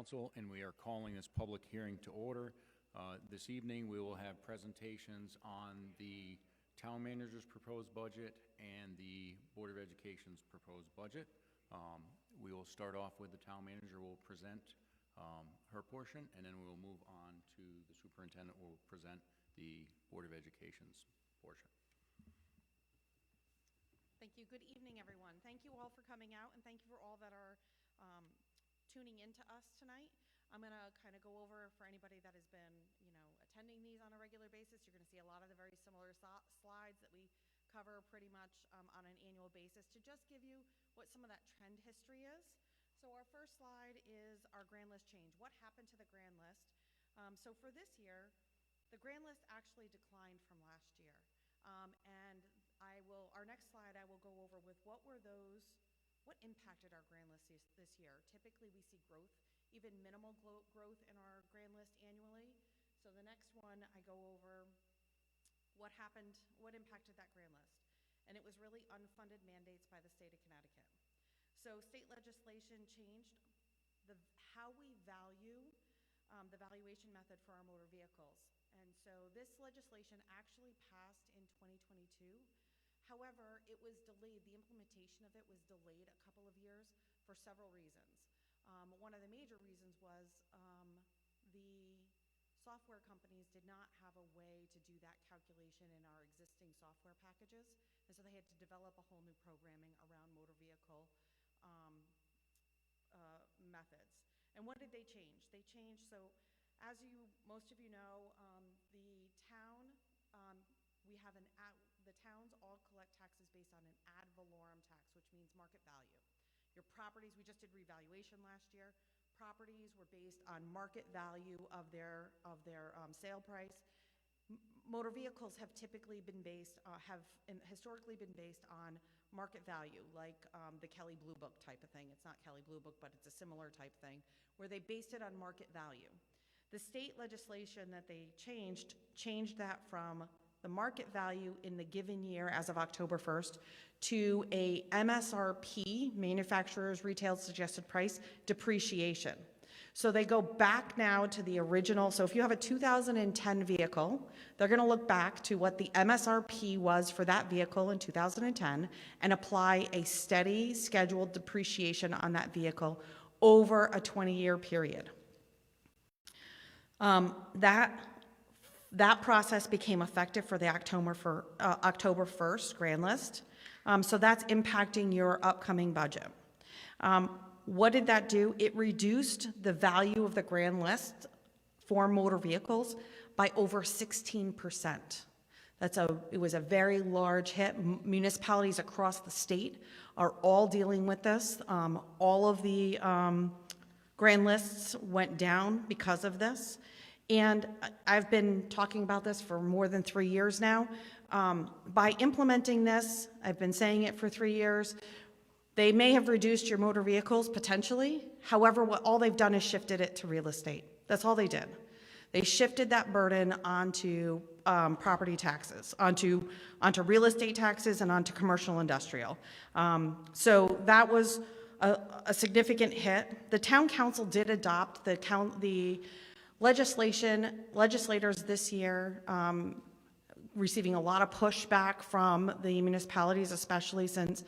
Council, and we are calling this public hearing to order. This evening, we will have presentations on the town manager's proposed budget and the Board of Education's proposed budget. We will start off with the town manager will present her portion, and then we will move on to the superintendent who will present the Board of Education's portion. Thank you. Good evening, everyone. Thank you all for coming out, and thank you for all that are tuning in to us tonight. I'm going to kind of go over, for anybody that has been, attending these on a regular basis, you're going to see a lot of the very similar slides that we cover pretty much on an annual basis to just give you what some of that trend history is. So our first slide is our grand list change. What happened to the grand list? So for this year, the grand list actually declined from last year. And our next slide, I will go over with what impacted our grand list this year. Typically, we see growth, even minimal growth in our grand list annually. So the next one, I go over what happened, what impacted that grand list. And it was really unfunded mandates by the state of Connecticut. So state legislation changed how we value the valuation method for our motor vehicles. And so this legislation actually passed in 2022. However, it was delayed. The implementation of it was delayed a couple of years for several reasons. One of the major reasons was the software companies did not have a way to do that calculation in our existing software packages, and so they had to develop a whole new programming around motor vehicle methods. And what did they change? They changed, so as most of you know, the town, the towns all collect taxes based on an ad valorem tax, which means market value. Your properties, we just did revaluation last year. Properties were based on market value of their sale price. Motor vehicles have typically been historically been based on market value, like the Kelley Blue Book type of thing. It's not Kelley Blue Book, but it's a similar type thing, where they based it on market value. The state legislation that they changed that from the market value in the given year as of October 1st to a MSRP, manufacturer's retail suggested price, depreciation. So they go back now to the original. So if you have a 2010 vehicle, they're going to look back to what the MSRP was for that vehicle in 2010 and apply a steady scheduled depreciation on that vehicle over a 20-year period. That process became effective for the October 1st grand list. So that's impacting your upcoming budget. What did that do? It reduced the value of the grand list for motor vehicles by over 16%. It was a very large hit. Municipalities across the state are all dealing with this. All of the grand lists went down because of this. And I've been talking about this for more than 3 years now. By implementing this, I've been saying it for 3 years, they may have reduced your motor vehicles potentially. However, all they've done is shifted it to real estate. That's all they did. They shifted that burden onto property taxes, onto real estate taxes and onto commercial industrial. So that was a significant hit. The town council did adopt the legislators this year, receiving a lot of pushback from the municipalities, especially since,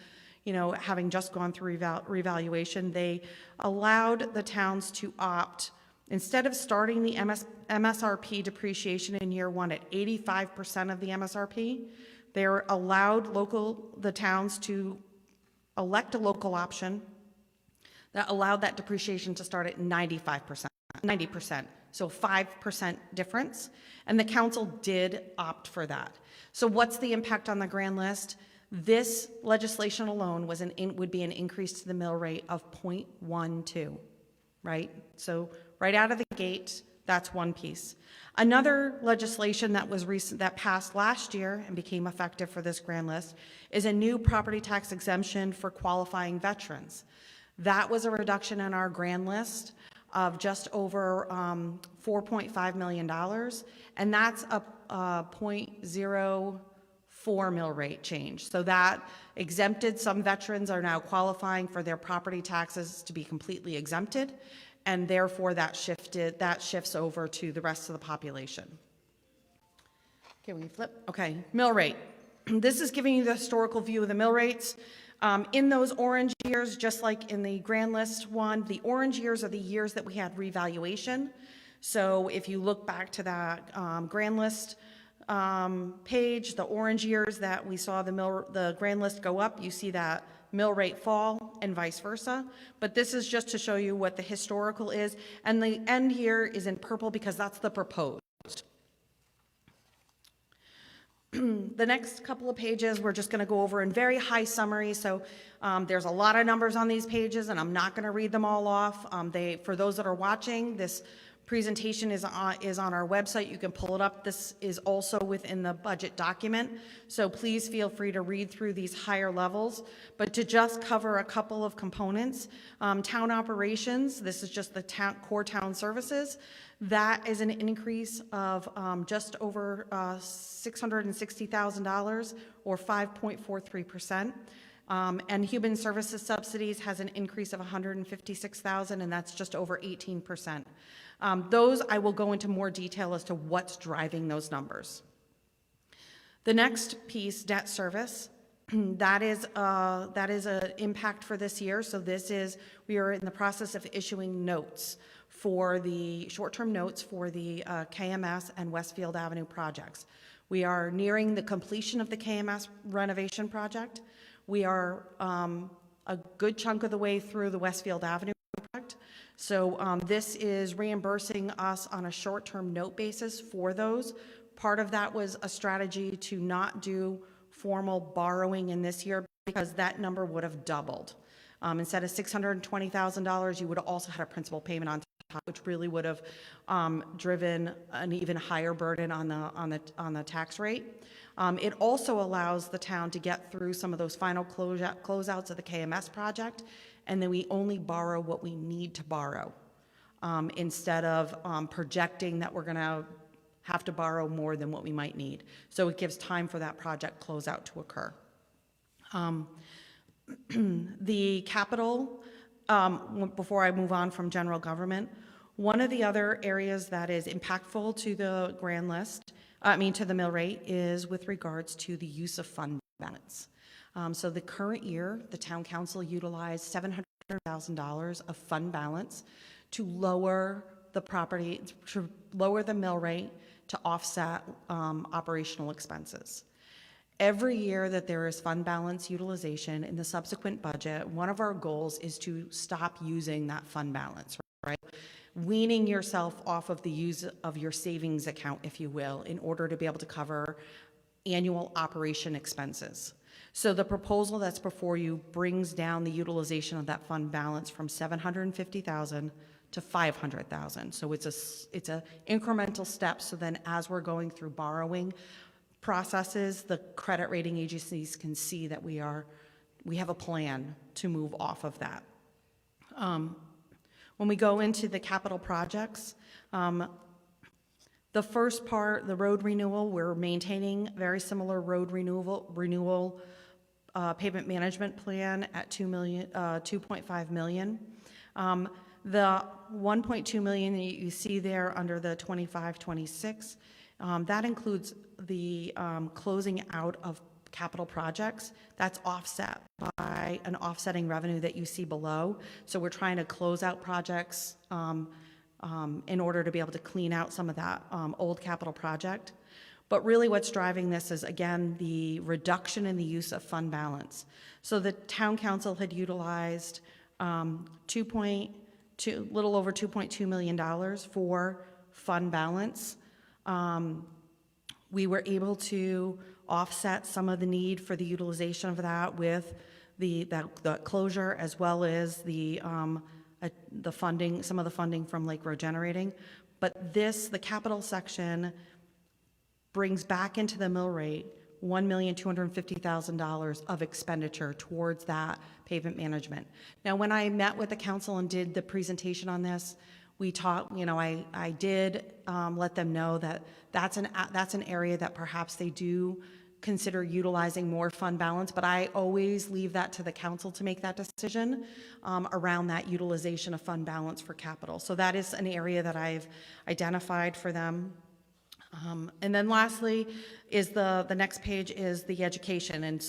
having just gone through revaluation. They allowed the towns to opt, instead of starting the MSRP depreciation in year one at 85% of the MSRP, they're allowed the towns to elect a local option that allowed that depreciation to start at 90%, so 5% difference, and the council did opt for that. So what's the impact on the grand list? This legislation alone would be an increase to the mill rate of 0.12, right? So right out of the gate, that's one piece. Another legislation that passed last year and became effective for this grand list is a new property tax exemption for qualifying veterans. That was a reduction in our grand list of just over $4.5 million, and that's a 0.04 mill rate change. So that exempted, some veterans are now qualifying for their property taxes to be completely exempted, and therefore that shifts over to the rest of the population. Can we flip? Okay, mill rate. This is giving you the historical view of the mill rates. In those orange years, just like in the grand list one, the orange years are the years that we had revaluation. So if you look back to that grand list page, the orange years that we saw the grand list go up, you see that mill rate fall and vice versa. But this is just to show you what the historical is. And the end here is in purple because that's the proposed. The next couple of pages, we're just going to go over in very high summary. So there's a lot of numbers on these pages, and I'm not going to read them all off. For those that are watching, this presentation is on our website. You can pull it up. This is also within the budget document. So please feel free to read through these higher levels. But to just cover a couple of components, town operations, this is just the core town services. That is an increase of just over $660,000 or 5.43%. And human services subsidies has an increase of $156,000, and that's just over 18%. Those I will go into more detail as to what's driving those numbers. The next piece, debt service, that is an impact for this year. So we are in the process of issuing notes for the short-term notes for the KMS and Westfield Avenue projects. We are nearing the completion of the KMS renovation project. We are a good chunk of the way through the Westfield Avenue project. So this is reimbursing us on a short-term note basis for those. Part of that was a strategy to not do formal borrowing in this year because that number would have doubled. Instead of $620,000, you would have also had a principal payment on top, which really would have driven an even higher burden on the tax rate. It also allows the town to get through some of those final closeouts of the KMS project, and then we only borrow what we need to borrow instead of projecting that we're going to have to borrow more than what we might need. So it gives time for that project closeout to occur. The capital, before I move on from general government, one of the other areas that is impactful to the grand list, to the mill rate, is with regards to the use of fund balance. So the current year, the town council utilized $700,000 of fund balance to lower the mill rate to offset operational expenses. Every year that there is fund balance utilization in the subsequent budget, one of our goals is to stop using that fund balance, right? Weaning yourself off of the use of your savings account, if you will, in order to be able to cover annual operation expenses. So the proposal that's before you brings down the utilization of that fund balance from $750,000 to $500,000. So it's a incremental step. So then as we're going through borrowing processes, the credit rating agencies can see that we have a plan to move off of that. When we go into the capital projects, the first part, the road renewal, we're maintaining very similar road renewal pavement management plan at $2.5 million. The $1.2 million that you see there under the 25-26, that includes the closing out of capital projects. That's offset by an offsetting revenue that you see below. So we're trying to close out projects in order to be able to clean out some of that old capital project. But really what's driving this is, again, the reduction in the use of fund balance. So the town council had utilized little over $2.2 million for fund balance. We were able to offset some of the need for the utilization of that with the closure, as well as the funding, some of the funding from Lake Road Generating. But the capital section brings back into the mill rate $1,250,000 of expenditure towards that pavement management. Now, when I met with the council and did the presentation on this, we talked, I did let them know that that's an area that perhaps they do consider utilizing more fund balance, but I always leave that to the council to make that decision around that utilization of fund balance for capital. So that is an area that I've identified for them. And then lastly is the next page is the education, and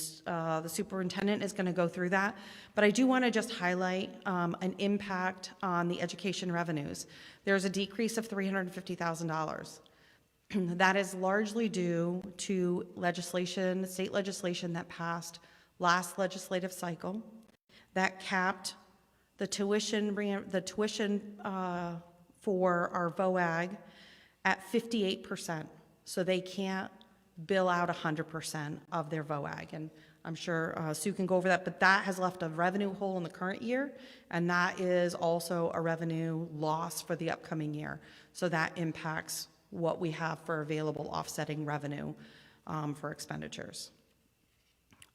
the superintendent is going to go through that. But I do want to just highlight an impact on the education revenues. There's a decrease of $350,000. That is largely due to legislation, state legislation that passed last legislative cycle that capped the tuition for our VOAG at 58%. So they can't bill out 100% of their VOAG. And I'm sure Sue can go over that, but that has left a revenue hole in the current year, and that is also a revenue loss for the upcoming year. So that impacts what we have for available offsetting revenue for expenditures.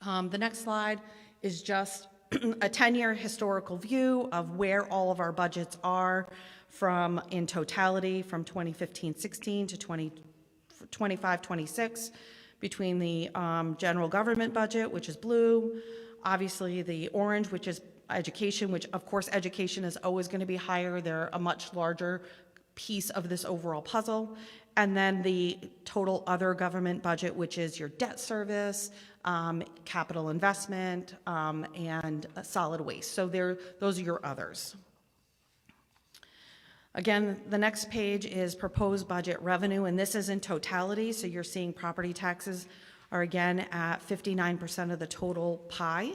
The next slide is just a 10-year historical view of where all of our budgets are from in totality from 2015-16 to 2025-26 between the general government budget, which is blue, obviously the orange, which is education, which of course education is always going to be higher. They're a much larger piece of this overall puzzle. And then the total other government budget, which is your debt service, capital investment, and solid waste. So those are your others. Again, the next page is proposed budget revenue, and this is in totality. So you're seeing property taxes are again at 59% of the total pie.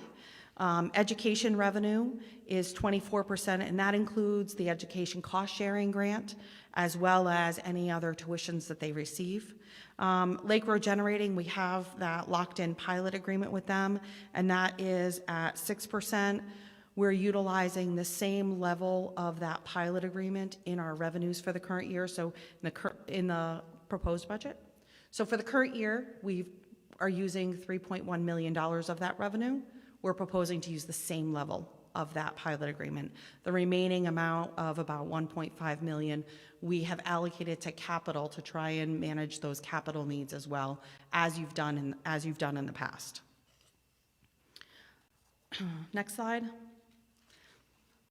Education revenue is 24%, and that includes the education cost sharing grant, as well as any other tuitions that they receive. Lake Road Generating, we have that locked-in pilot agreement with them, and that is at 6%. We're utilizing the same level of that pilot agreement in our revenues for the current year, so in the proposed budget. So for the current year, we are using $3.1 million of that revenue. We're proposing to use the same level of that pilot agreement. The remaining amount of about $1.5 million we have allocated to capital to try and manage those capital needs as well, as you've done in the past. Next slide.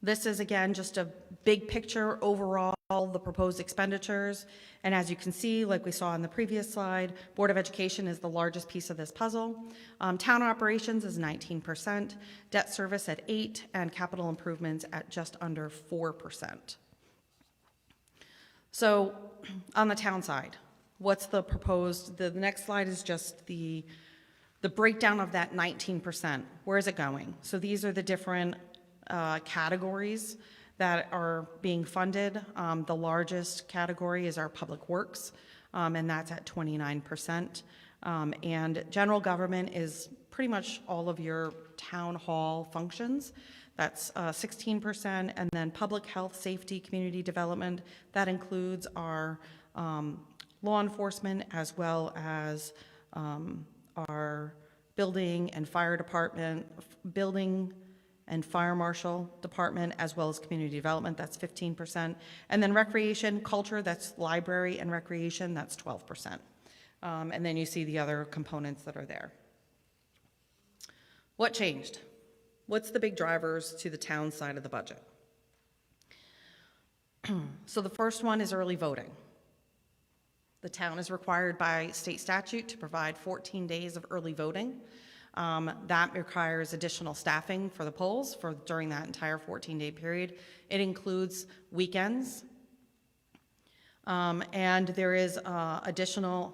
This is again just a big picture overall, the proposed expenditures. And as you can see, like we saw in the previous slide, Board of Education is the largest piece of this puzzle. Town operations is 19%, debt service at 8%, and capital improvements at just under 4%. So on the town side, what's the proposed, the next slide is just the breakdown of that 19%. Where is it going? So these are the different categories that are being funded. The largest category is our public works, and that's at 29%. And general government is pretty much all of your town hall functions. That's 16%. And then public health, safety, community development, that includes our law enforcement as well as our building and fire department, building and fire marshal department, as well as community development, that's 15%. And then recreation, culture, that's library and recreation, that's 12%. And then you see the other components that are there. What changed? What's the big drivers to the town side of the budget? So the first one is early voting. The town is required by state statute to provide 14 days of early voting. That requires additional staffing for the polls during that entire 14-day period. It includes weekends, and there is additional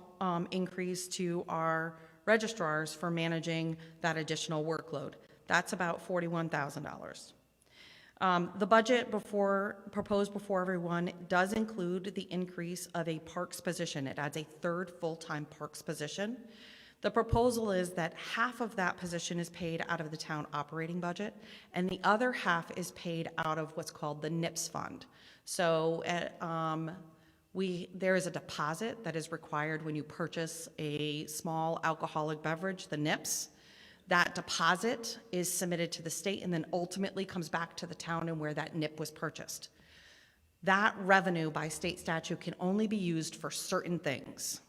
increase to our registrars for managing that additional workload. That's about $41,000. The budget proposed before everyone does include the increase of a parks position. It adds a third full-time parks position. The proposal is that half of that position is paid out of the town operating budget, and the other half is paid out of what's called the NIPS fund. So there is a deposit that is required when you purchase a small alcoholic beverage, the NIPS. That deposit is submitted to the state and then ultimately comes back to the town and where that NIP was purchased. That revenue by state statute can only be used for certain things.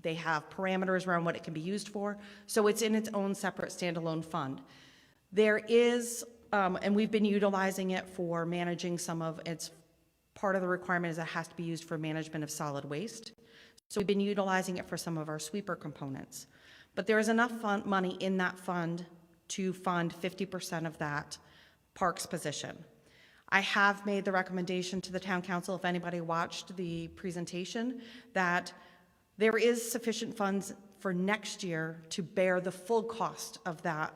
They have parameters around what it can be used for, so it's in its own separate standalone fund. There is, and we've been utilizing it for managing some of its, part of the requirement is it has to be used for management of solid waste. So we've been utilizing it for some of our sweeper components. But there is enough money in that fund to fund 50% of that parks position. I have made the recommendation to the town council, if anybody watched the presentation, that there is sufficient funds for next year to bear the full cost of that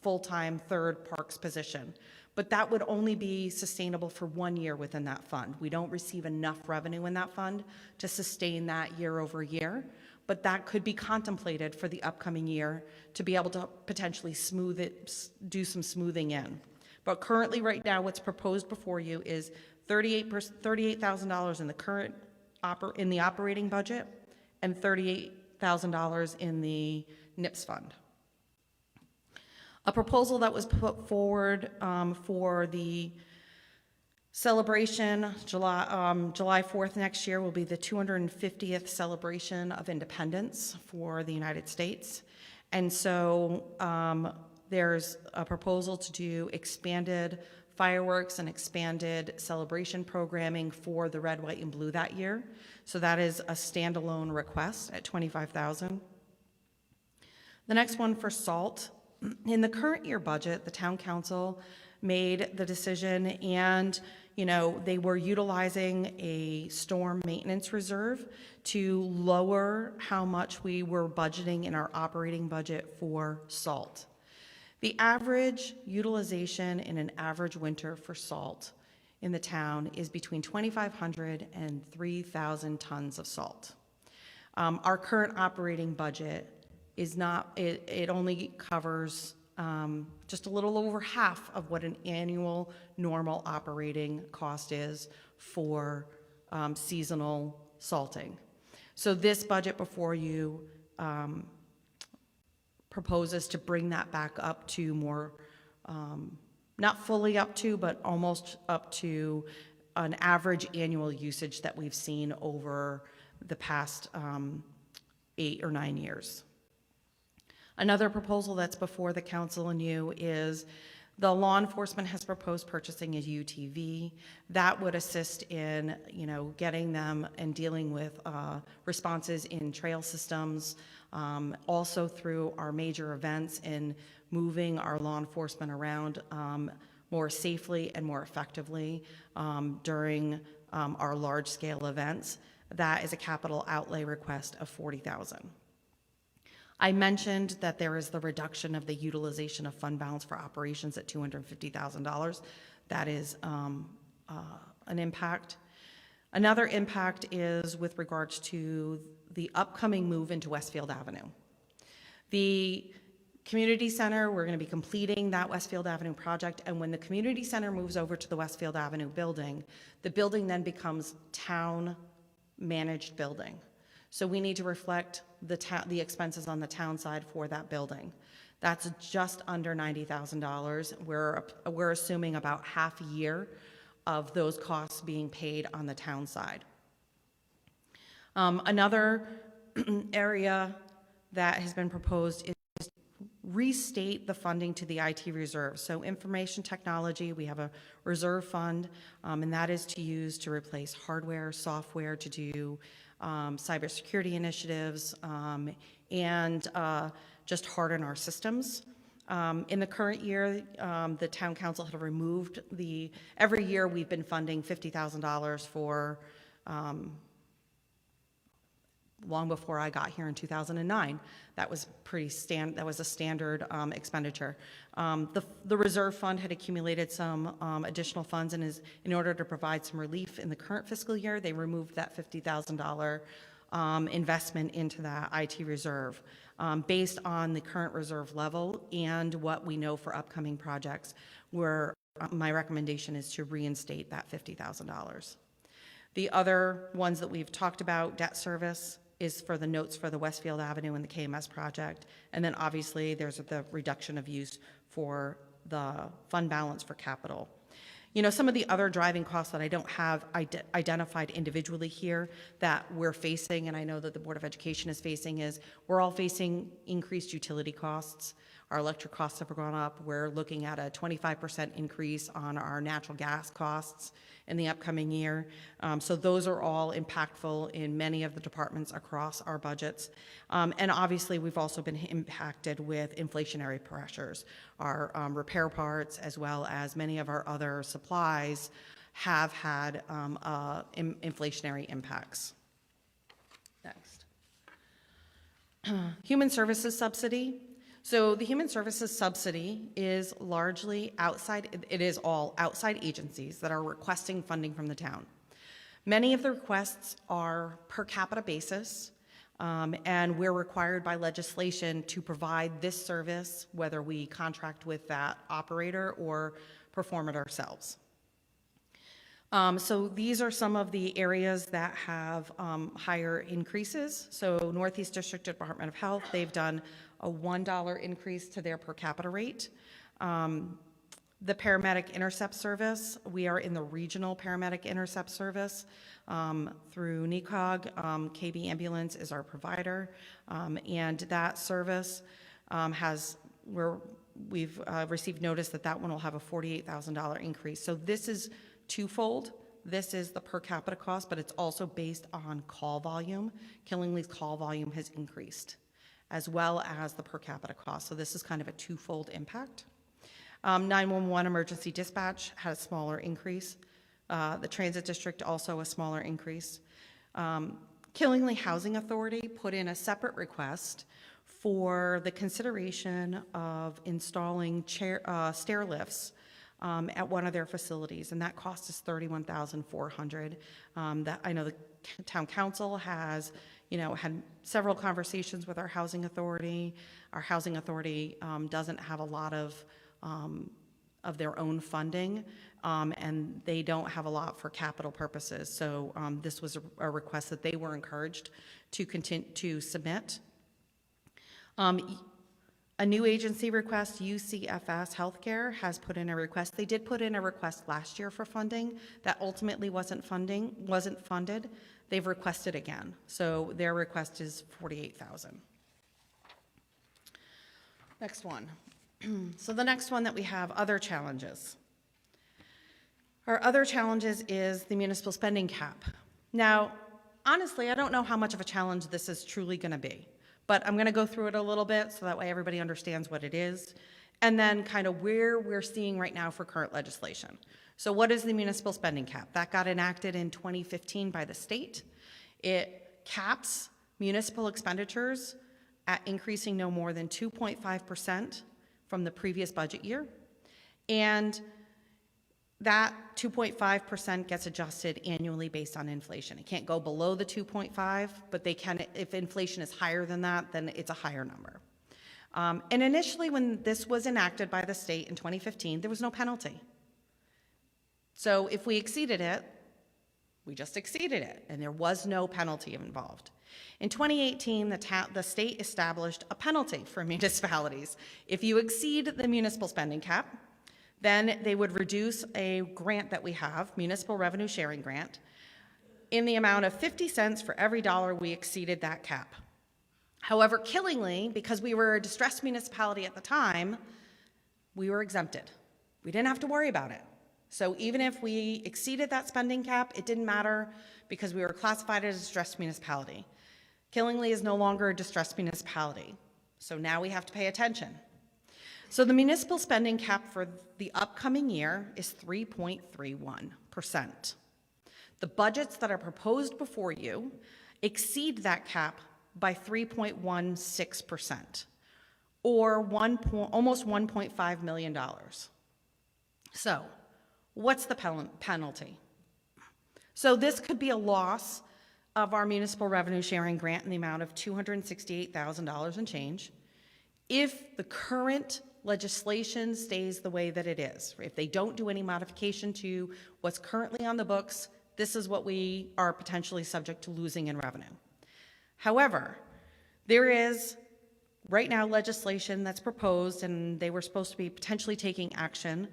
full-time third parks position. But that would only be sustainable for 1 year within that fund. We don't receive enough revenue in that fund to sustain that year over year, but that could be contemplated for the upcoming year to be able to potentially smooth it, do some smoothing in. But currently, right now, what's proposed before you is $38,000 in the current in the operating budget and $38,000 in the NIPS fund. A proposal that was put forward for the celebration, July 4th next year will be the 250th celebration of independence for the United States. And so there's a proposal to do expanded fireworks and expanded celebration programming for the red, white, and blue that year. So that is a standalone request at $25,000. The next one for SALT. In the current year budget, the town council made the decision, and they were utilizing a storm maintenance reserve to lower how much we were budgeting in our operating budget for SALT. The average utilization in an average winter for salt in the town is between 2,500 and 3,000 tons of salt. Our current operating budget is not, it only covers just a little over half of what an annual normal operating cost is for seasonal salting. So this budget before you proposes to bring that back up to more, not fully up to, but almost up to an average annual usage that we've seen over the past 8 or 9 years. Another proposal that's before the council and you is the law enforcement has proposed purchasing a UTV. That would assist in, getting them and dealing with responses in trail systems, also through our major events and moving our law enforcement around more safely and more effectively during our large-scale events. That is a capital outlay request of $40,000. I mentioned that there is the reduction of the utilization of fund balance for operations at $250,000. That is an impact. Another impact is with regards to the upcoming move into Westfield Avenue. The community center, we're going to be completing that Westfield Avenue project, and when the community center moves over to the Westfield Avenue building, the building then becomes town-managed building. So we need to reflect the expenses on the town side for that building. That's just under $90,000. We're assuming about half a year of those costs being paid on the town side. Another area that has been proposed is restate the funding to the IT reserve. So information technology, we have a reserve fund, and that is to use to replace hardware, software, to do cybersecurity initiatives, and just harden our systems. In the current year, the town council had removed every year we've been funding $50,000 for, long before I got here in 2009. That was that was a standard expenditure. The reserve fund had accumulated some additional funds, and in order to provide some relief in the current fiscal year, they removed that $50,000 investment into that IT reserve. Based on the current reserve level and what we know for upcoming projects, my recommendation is to reinstate that $50,000. The other ones that we've talked about, debt service, is for the notes for the Westfield Avenue and the KMS project. And then obviously there's the reduction of use for the fund balance for capital. Some of the other driving costs that I don't have identified individually here that we're facing, and I know that the Board of Education is facing, is we're all facing increased utility costs. Our electric costs have gone up. We're looking at a 25% increase on our natural gas costs in the upcoming year. So those are all impactful in many of the departments across our budgets. And obviously, we've also been impacted with inflationary pressures. Our repair parts, as well as many of our other supplies, have had inflationary impacts. Next. Human Services Subsidy. So the Human Services Subsidy is largely outside, it is all outside agencies that are requesting funding from the town. Many of the requests are per capita basis, and we're required by legislation to provide this service, whether we contract with that operator or perform it ourselves. So these are some of the areas that have higher increases. So Northeast District Department of Health, they've done a $1 increase to their per capita rate. The paramedic intercept service, we are in the regional paramedic intercept service through NECOG. KB Ambulance is our provider, and that service we've received notice that that one will have a $48,000 increase. So this is twofold. This is the per capita cost, but it's also based on call volume. Killingly's call volume has increased, as well as the per capita cost. So this is kind of a twofold impact. 911 emergency dispatch had a smaller increase. The transit district also a smaller increase. Killingly Housing Authority put in a separate request for the consideration of installing stair lifts at one of their facilities, and that cost is $31,400. That I know the town council has had several conversations with our housing authority. Our housing authority doesn't have a lot of their own funding, and they don't have a lot for capital purposes. So this was a request that they were encouraged to continue to submit. A new agency request, UCFS Healthcare, has put in a request. They did put in a request last year for funding that ultimately wasn't funded. They've requested again. So their request is $48,000. Next one. So the next one that we have, other challenges. Our other challenges is the municipal spending cap. Now, honestly, I don't know how much of a challenge this is truly going to be, but I'm going to go through it a little bit so that way everybody understands what it is, and then kind of where we're seeing right now for current legislation. So what is the municipal spending cap? That got enacted in 2015 by the state. It caps municipal expenditures at increasing no more than 2.5% from the previous budget year. And that 2.5% gets adjusted annually based on inflation. It can't go below the 2.5, but they can, if inflation is higher than that, then it's a higher number. And initially, when this was enacted by the state in 2015, there was no penalty. So if we exceeded it, we just exceeded it, and there was no penalty involved. In 2018, the state established a penalty for municipalities. If you exceed the municipal spending cap, then they would reduce a grant that we have, municipal revenue sharing grant, in the amount of 50 cents for every dollar we exceeded that cap. However, Killingly, because we were a distressed municipality at the time, we were exempted. We didn't have to worry about it. So even if we exceeded that spending cap, it didn't matter because we were classified as a distressed municipality. Killingly is no longer a distressed municipality. So now we have to pay attention. So the municipal spending cap for the upcoming year is 3.31%. The budgets that are proposed before you exceed that cap by 3.16%, or almost $1.5 million. So what's the penalty? So this could be a loss of our municipal revenue sharing grant in the amount of $268,000 and change if the current legislation stays the way that it is. If they don't do any modification to what's currently on the books, this is what we are potentially subject to losing in revenue. However, there is right now legislation that's proposed, and they were supposed to be potentially taking action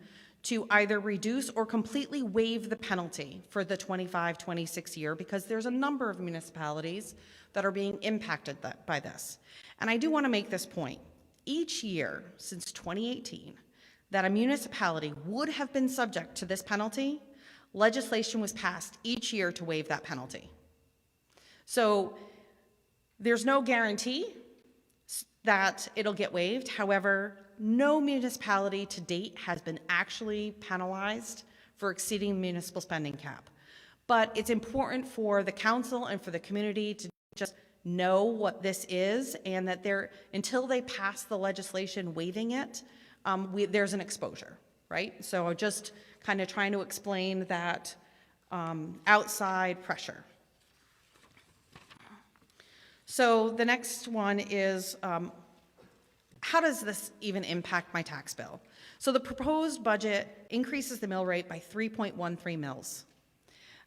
to either reduce or completely waive the penalty for the 25-26 year, because there's a number of municipalities that are being impacted by this. And I do want to make this point. Each year since 2018 that a municipality would have been subject to this penalty, legislation was passed each year to waive that penalty. So there's no guarantee that it'll get waived. However, no municipality to date has been actually penalized for exceeding municipal spending cap. But it's important for the council and for the community to just know what this is, and that until they pass the legislation waiving it, there's an exposure, right? So I'm just kind of trying to explain that outside pressure. So the next one is, how does this even impact my tax bill? So the proposed budget increases the mill rate by 3.13 mils.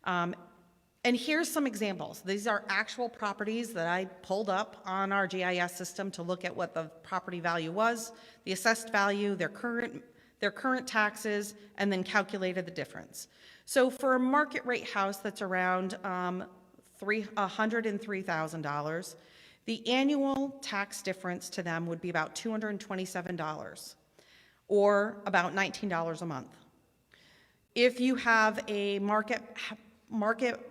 And here's some examples. These are actual properties that I pulled up on our GIS system to look at what the property value was, the assessed value, their current taxes, and then calculated the difference. So for a market rate house that's around $103,000, the annual tax difference to them would be about $227, or about $19 a month. If you have a market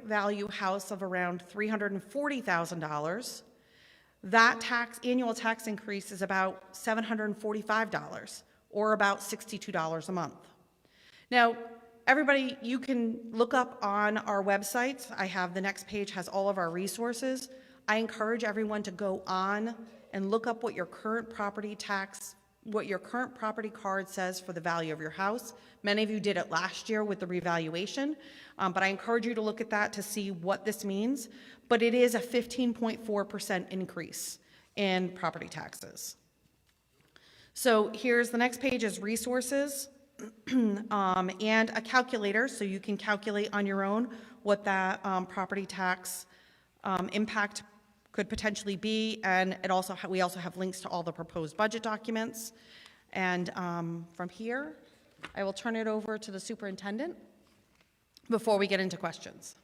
value house of around $340,000, that annual tax increase is about $745, or about $62 a month. Now, everybody, you can look up on our websites. The next page has all of our resources. I encourage everyone to go on and look up what your current property card says for the value of your house. Many of you did it last year with the revaluation, but I encourage you to look at that to see what this means. But it is a 15.4% increase in property taxes. So here's the next page is resources and a calculator, so you can calculate on your own what that property tax impact could potentially be. And we also have links to all the proposed budget documents. And from here, I will turn it over to the superintendent before we get into questions.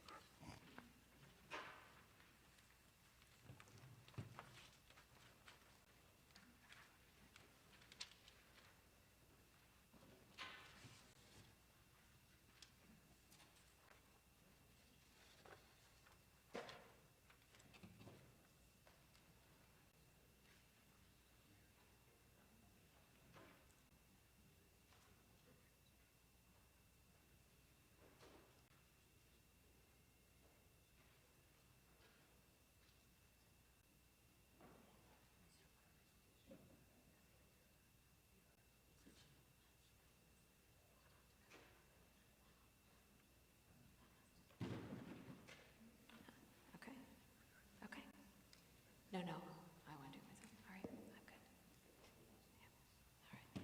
No, I want to do it myself. All right, I'm good. Yeah.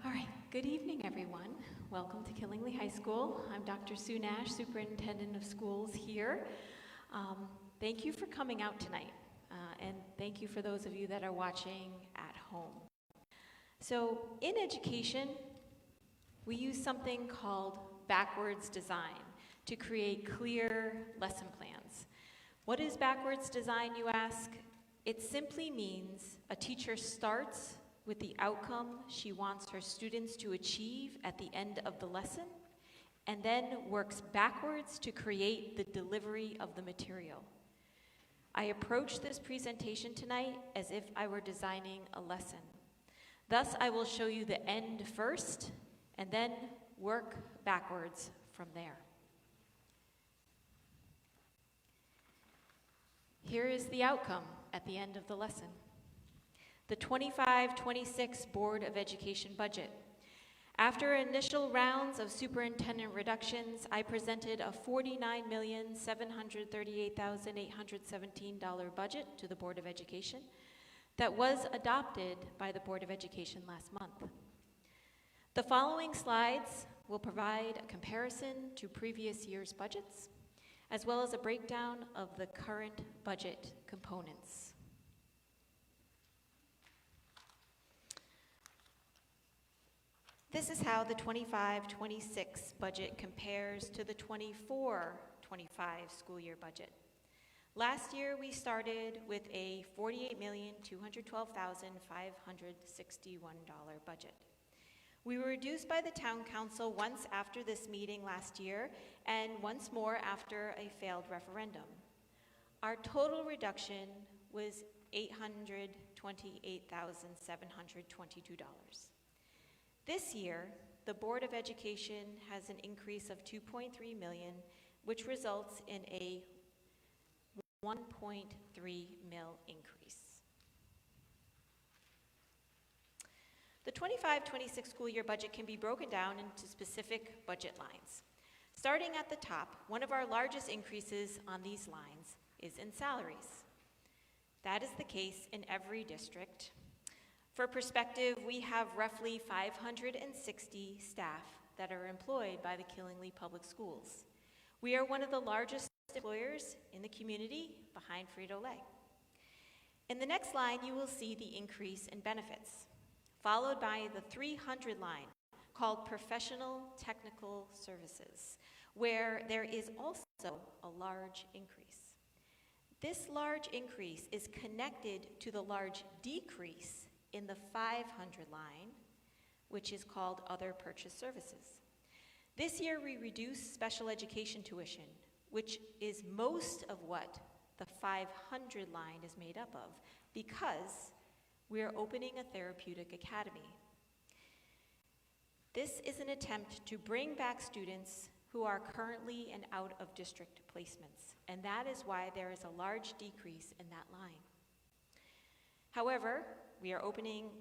All right. Good evening, everyone. Welcome to Killingly High School. I'm Dr. Sue Nash, Superintendent of Schools here. Thank you for coming out tonight, and thank you for those of you that are watching at home. So in education, we use something called backwards design to create clear lesson plans. What is backwards design, you ask? It simply means a teacher starts with the outcome she wants her students to achieve at the end of the lesson, and then works backwards to create the delivery of the material. I approach this presentation tonight as if I were designing a lesson. Thus, I will show you the end first, and then work backwards from there. Here is the outcome at the end of the lesson. The 25-26 Board of Education budget. After initial rounds of superintendent reductions, I presented a $49,738,817 budget to the Board of Education that was adopted by the Board of Education last month. The following slides will provide a comparison to previous year's budgets, as well as a breakdown of the current budget components. This is how the 25-26 budget compares to the 24-25 school year budget. Last year, we started with a $48,212,561 budget. We were reduced by the town council once after this meeting last year and once more after a failed referendum. Our total reduction was $828,722. This year, the Board of Education has an increase of $2.3 million, which results in a $1.3 mil increase. The 25-26 school year budget can be broken down into specific budget lines. Starting at the top, one of our largest increases on these lines is in salaries. That is the case in every district. For perspective, we have roughly 560 staff that are employed by the Killingly Public Schools. We are one of the largest employers in the community behind Frito-Lay. In the next line, you will see the increase in benefits, followed by the 300 line called Professional Technical Services, where there is also a large increase. This large increase is connected to the large decrease in the 500 line, which is called Other Purchase Services. This year, we reduced special education tuition, which is most of what the 500 line is made up of, because we are opening a therapeutic academy. This is an attempt to bring back students who are currently in out-of-district placements, and that is why there is a large decrease in that line. However, we are opening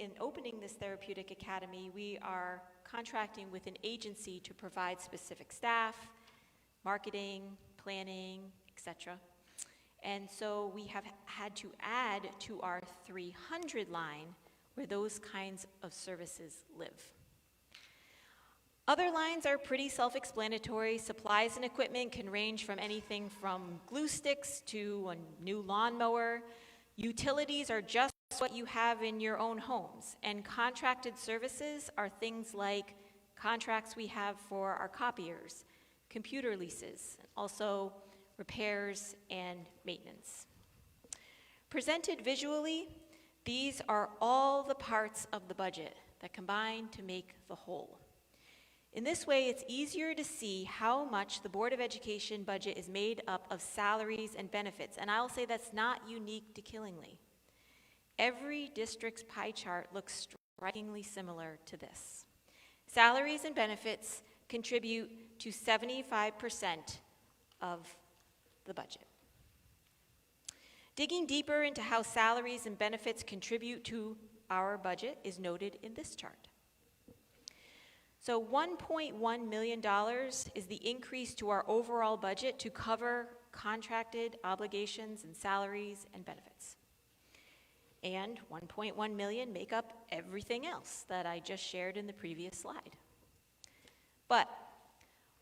this therapeutic academy, we are contracting with an agency to provide specific staff, marketing, planning, etc. And so we have had to add to our 300 line where those kinds of services live. Other lines are pretty self-explanatory. Supplies and equipment can range from anything from glue sticks to a new lawnmower. Utilities are just what you have in your own homes. And contracted services are things like contracts we have for our copiers, computer leases, also repairs and maintenance. Presented visually, these are all the parts of the budget that combine to make the whole. In this way, it's easier to see how much the Board of Education budget is made up of salaries and benefits, and I'll say that's not unique to Killingly. Every district's pie chart looks strikingly similar to this. Salaries and benefits contribute to 75% of the budget. Digging deeper into how salaries and benefits contribute to our budget is noted in this chart. So $1.1 million is the increase to our overall budget to cover contracted obligations and salaries and benefits. And $1.1 million make up everything else that I just shared in the previous slide. But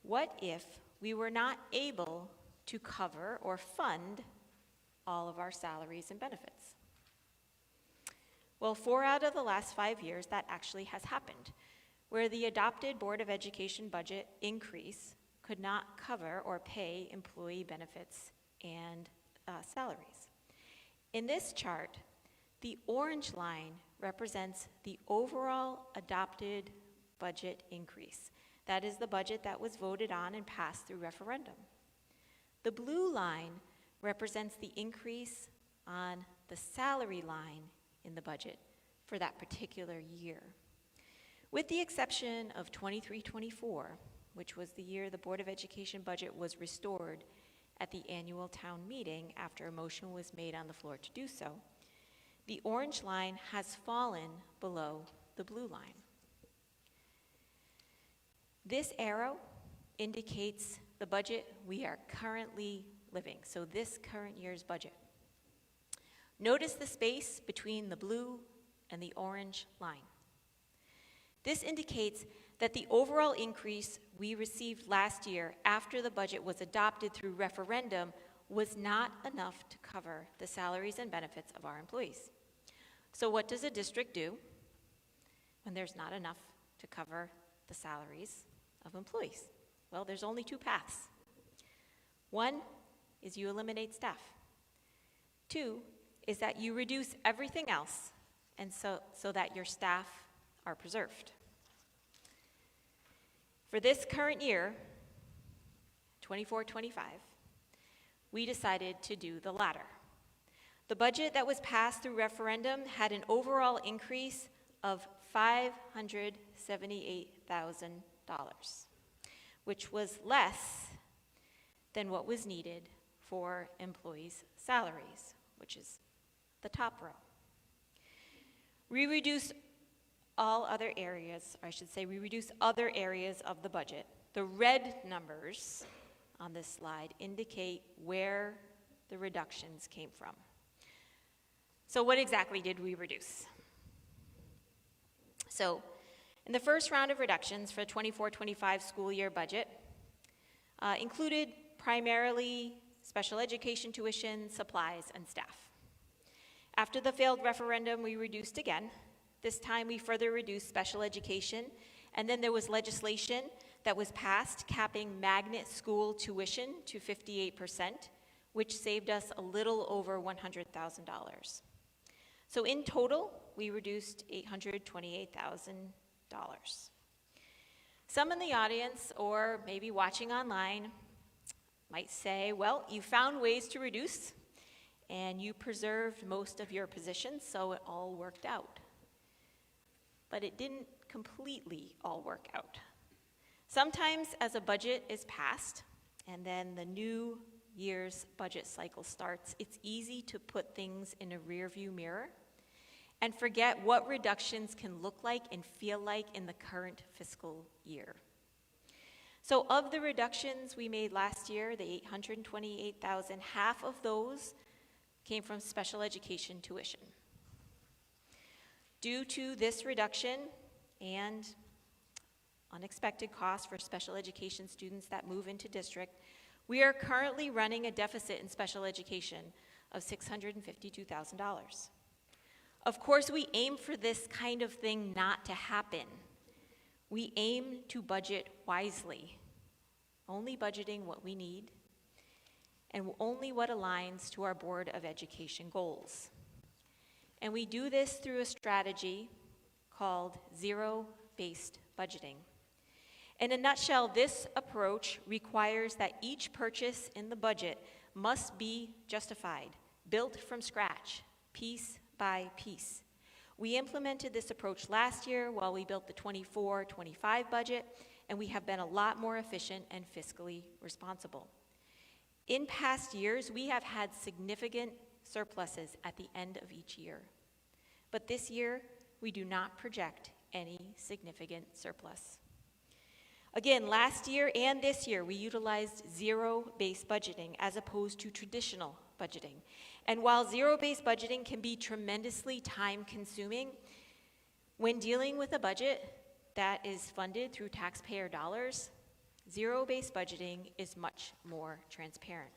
what if we were not able to cover or fund all of our salaries and benefits? Well, 4 out of the last 5 years, that actually has happened, where the adopted Board of Education budget increase could not cover or pay employee benefits and salaries. In this chart, the orange line represents the overall adopted budget increase. That is the budget that was voted on and passed through referendum. The blue line represents the increase on the salary line in the budget for that particular year. With the exception of 23-24, which was the year the Board of Education budget was restored at the annual town meeting after a motion was made on the floor to do so, the orange line has fallen below the blue line. This arrow indicates the budget we are currently living, so this current year's budget. Notice the space between the blue and the orange line. This indicates that the overall increase we received last year after the budget was adopted through referendum was not enough to cover the salaries and benefits of our employees. So what does a district do when there's not enough to cover the salaries of employees? Well, there's only two paths. One is you eliminate staff. Two is that you reduce everything else, and so that your staff are preserved. For this current year, 24-25, we decided to do the latter. The budget that was passed through referendum had an overall increase of $578,000, which was less than what was needed for employees' salaries, which is the top row. We reduced all other areas, or I should say we reduced other areas of the budget. The red numbers on this slide indicate where the reductions came from. So what exactly did we reduce? So in the first round of reductions for the 24-25 school year budget, included primarily special education tuition, supplies, and staff. After the failed referendum, we reduced again. This time we further reduced special education, and then there was legislation that was passed capping magnet school tuition to 58%, which saved us a little over $100,000. So in total, we reduced $828,000. Some in the audience, or maybe watching online, might say, well, you found ways to reduce, and you preserved most of your positions, so it all worked out. But it didn't completely all work out. Sometimes as a budget is passed, and then the new year's budget cycle starts, it's easy to put things in a rearview mirror and forget what reductions can look like and feel like in the current fiscal year. So of the reductions we made last year, the $828,000, half of those came from special education tuition. Due to this reduction and unexpected costs for special education students that move into district, we are currently running a deficit in special education of $652,000. Of course, we aim for this kind of thing not to happen. We aim to budget wisely, only budgeting what we need and only what aligns to our Board of Education goals. And we do this through a strategy called zero-based budgeting. In a nutshell, this approach requires that each purchase in the budget must be justified, built from scratch, piece by piece. We implemented this approach last year while we built the 24-25 budget, and we have been a lot more efficient and fiscally responsible. In past years, we have had significant surpluses at the end of each year. But this year, we do not project any significant surplus. Again, last year and this year, we utilized zero-based budgeting as opposed to traditional budgeting. And while zero-based budgeting can be tremendously time-consuming, when dealing with a budget that is funded through taxpayer dollars, zero-based budgeting is much more transparent.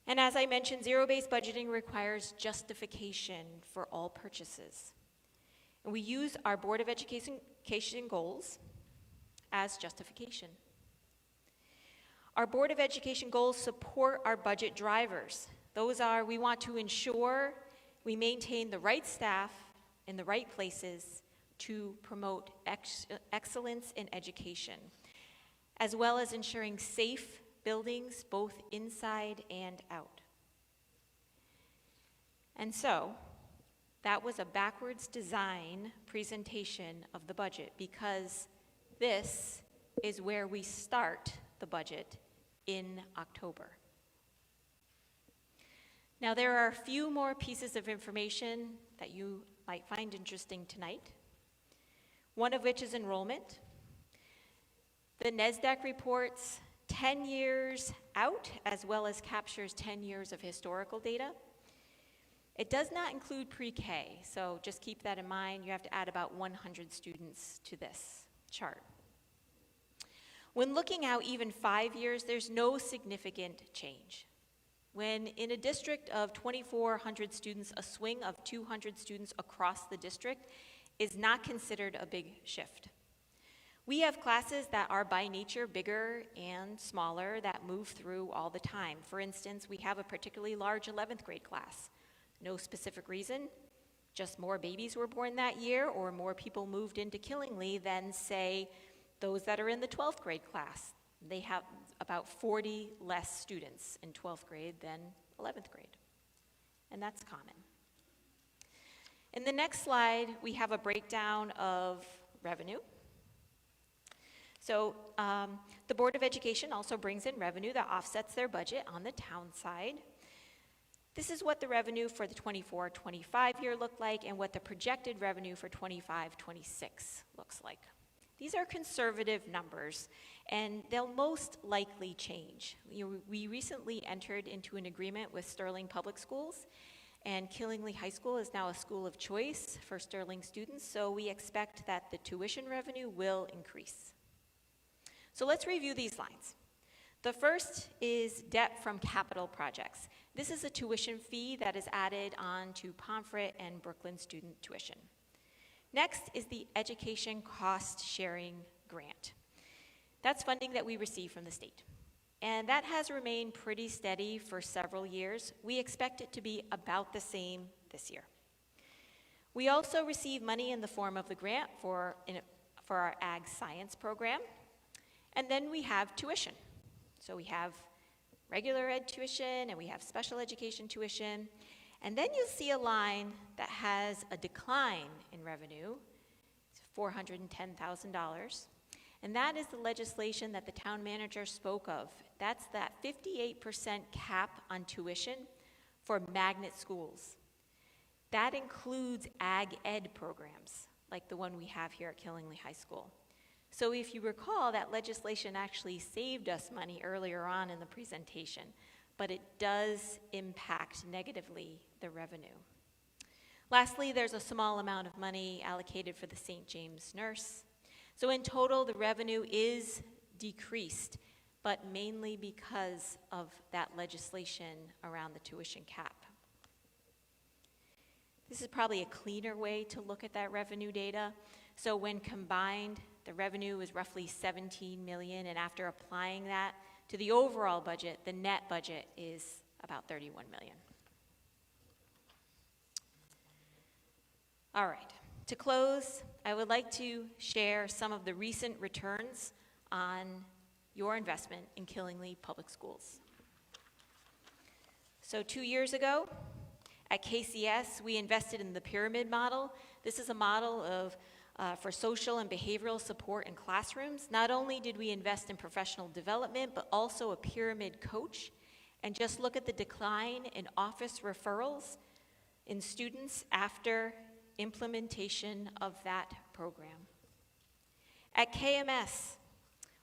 And as I mentioned, zero-based budgeting requires justification for all purchases. And we use our Board of Education goals as justification. Our Board of Education goals support our budget drivers. Those are, we want to ensure we maintain the right staff in the right places to promote excellence in education, as well as ensuring safe buildings both inside and out. And so, that was a backwards design presentation of the budget because this is where we start the budget in October. Now, there are a few more pieces of information that you might find interesting tonight, one of which is enrollment. The NSDAQ reports 10 years out, as well as captures 10 years of historical data. It does not include pre-K, so just keep that in mind. You have to add about 100 students to this chart. When looking out even 5 years, there's no significant change. When in a district of 2,400 students, a swing of 200 students across the district is not considered a big shift. We have classes that are by nature bigger and smaller that move through all the time. For instance, we have a particularly large 11th grade class. No specific reason, just more babies were born that year or more people moved into Killingly than, say, those that are in the 12th grade class. They have about 40 less students in 12th grade than 11th grade, and that's common. In the next slide, we have a breakdown of revenue. So the Board of Education also brings in revenue that offsets their budget on the town side. This is what the revenue for the 24-25 year looked like and what the projected revenue for 25-26 looks like. These are conservative numbers, and they'll most likely change. We recently entered into an agreement with Sterling Public Schools, and Killingly High School is now a school of choice for Sterling students, so we expect that the tuition revenue will increase. So let's review these lines. The first is debt from capital projects. This is a tuition fee that is added on to Pomfret and Brooklyn student tuition. Next is the education cost sharing grant. That's funding that we receive from the state. And that has remained pretty steady for several years. We expect it to be about the same this year. We also receive money in the form of the grant for our ag science program. And then we have tuition. So we have regular ed tuition and we have special education tuition. And then you'll see a line that has a decline in revenue, it's $410,000. And that is the legislation that the town manager spoke of. That's that 58% cap on tuition for magnet schools. That includes ag ed programs, like the one we have here at Killingly High School. So if you recall, that legislation actually saved us money earlier on in the presentation, but it does impact negatively the revenue. Lastly, there's a small amount of money allocated for the St. James Nurse. So in total, the revenue is decreased, but mainly because of that legislation around the tuition cap. This is probably a cleaner way to look at that revenue data. So when combined, the revenue is roughly $17 million, and after applying that to the overall budget, the net budget is about $31 million. All right, to close, I would like to share some of the recent returns on your investment in Killingly Public Schools. So 2 years ago, at KCS, we invested in the pyramid model. This is a model for social and behavioral support in classrooms. Not only did we invest in professional development, but also a pyramid coach. And just look at the decline in office referrals in students after implementation of that program. At KMS,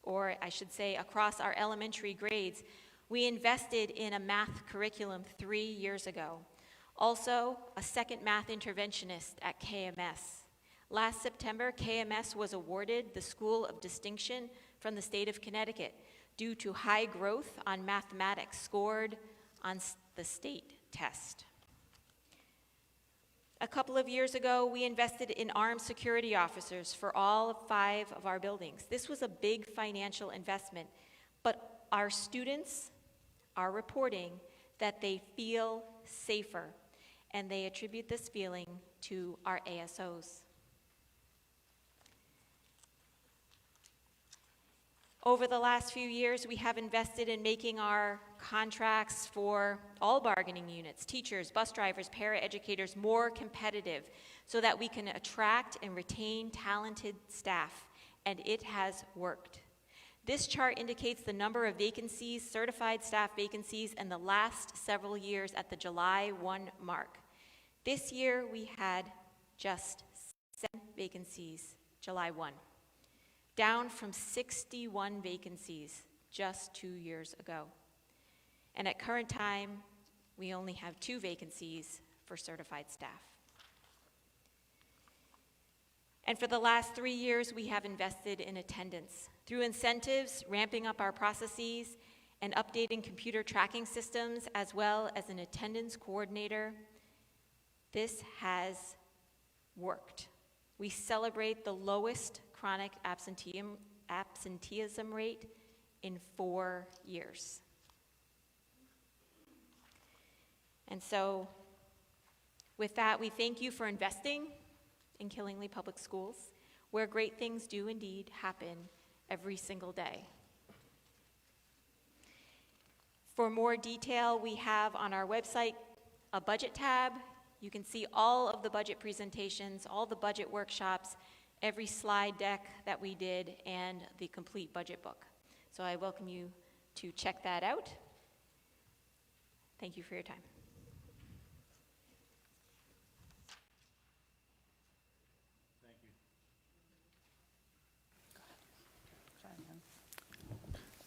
or I should say across our elementary grades, we invested in a math curriculum 3 years ago. Also, a second math interventionist at KMS. Last September, KMS was awarded the School of Distinction from the state of Connecticut due to high growth on mathematics scored on the state test. A couple of years ago, we invested in armed security officers for all 5 of our buildings. This was a big financial investment, but our students are reporting that they feel safer, and they attribute this feeling to our ASOs. Over the last few years, we have invested in making our contracts for all bargaining units, teachers, bus drivers, paraeducators, more competitive so that we can attract and retain talented staff, and it has worked. This chart indicates the number of vacancies, certified staff vacancies, in the last several years at the July 1 mark. This year, we had just 7 vacancies, July 1. Down from 61 vacancies just 2 years ago. And at current time, we only have 2 vacancies for certified staff. And for the last 3 years, we have invested in attendance through incentives, ramping up our processes, and updating computer tracking systems, as well as an attendance coordinator. This has worked. we celebrate the lowest chronic absenteeism rate in 4 years. And so, with that, we thank you for investing in Killingly Public Schools, where great things do indeed happen every single day. For more detail, we have on our website a budget tab. You can see all of the budget presentations, all the budget workshops, every slide deck that we did, and the complete budget book. So I welcome you to check that out. Thank you for your time.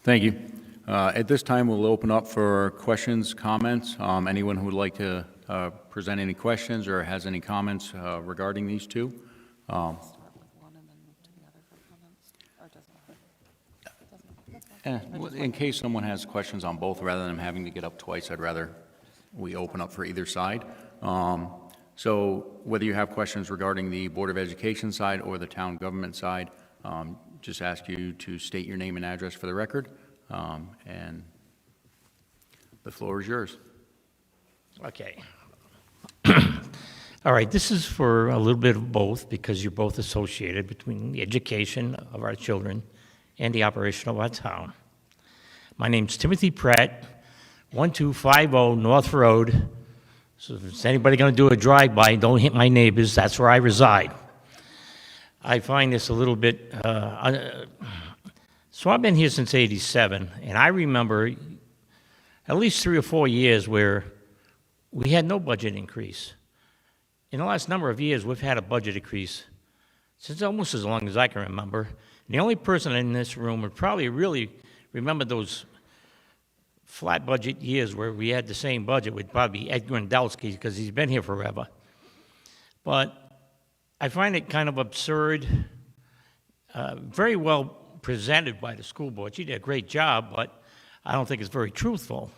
Thank you. At this time, we'll open up for questions, comments. Anyone who would like to present any questions or has any comments regarding these two? In case someone has questions on both, rather than having to get up twice, I'd rather we open up for either side. So whether you have questions regarding the Board of Education side or the town government side, just ask you to state your name and address for the record, and the floor is yours. Okay. All right, this is for a little bit of both, because you're both associated between the education of our children and the operation of our town. My name's Timothy Pratt, 1250 North Road. So if it's anybody going to do a drive-by, don't hit my neighbors. That's where I reside. I find this a little bit, so I've been here since '87, and I remember at least 3 or 4 years where we had no budget increase. In the last number of years, we've had a budget increase since almost as long as I can remember. And the only person in this room would probably really remember those flat budget years where we had the same budget would probably be Ed Grandelsky, because he's been here forever. But I find it kind of absurd, very well presented by the school board. She did a great job, but I don't think it's very truthful.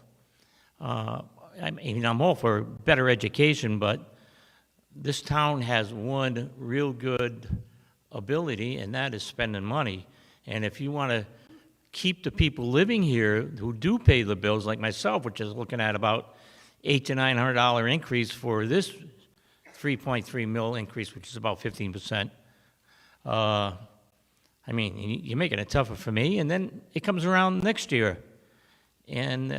I mean, I'm all for better education, but this town has one real good ability, and that is spending money. And if you want to keep the people living here who do pay the bills, like myself, which is looking at about $800 to $900 increase for this 3.3 mil increase, which is about 15%. I mean, you're making it tougher for me, and then it comes around next year. And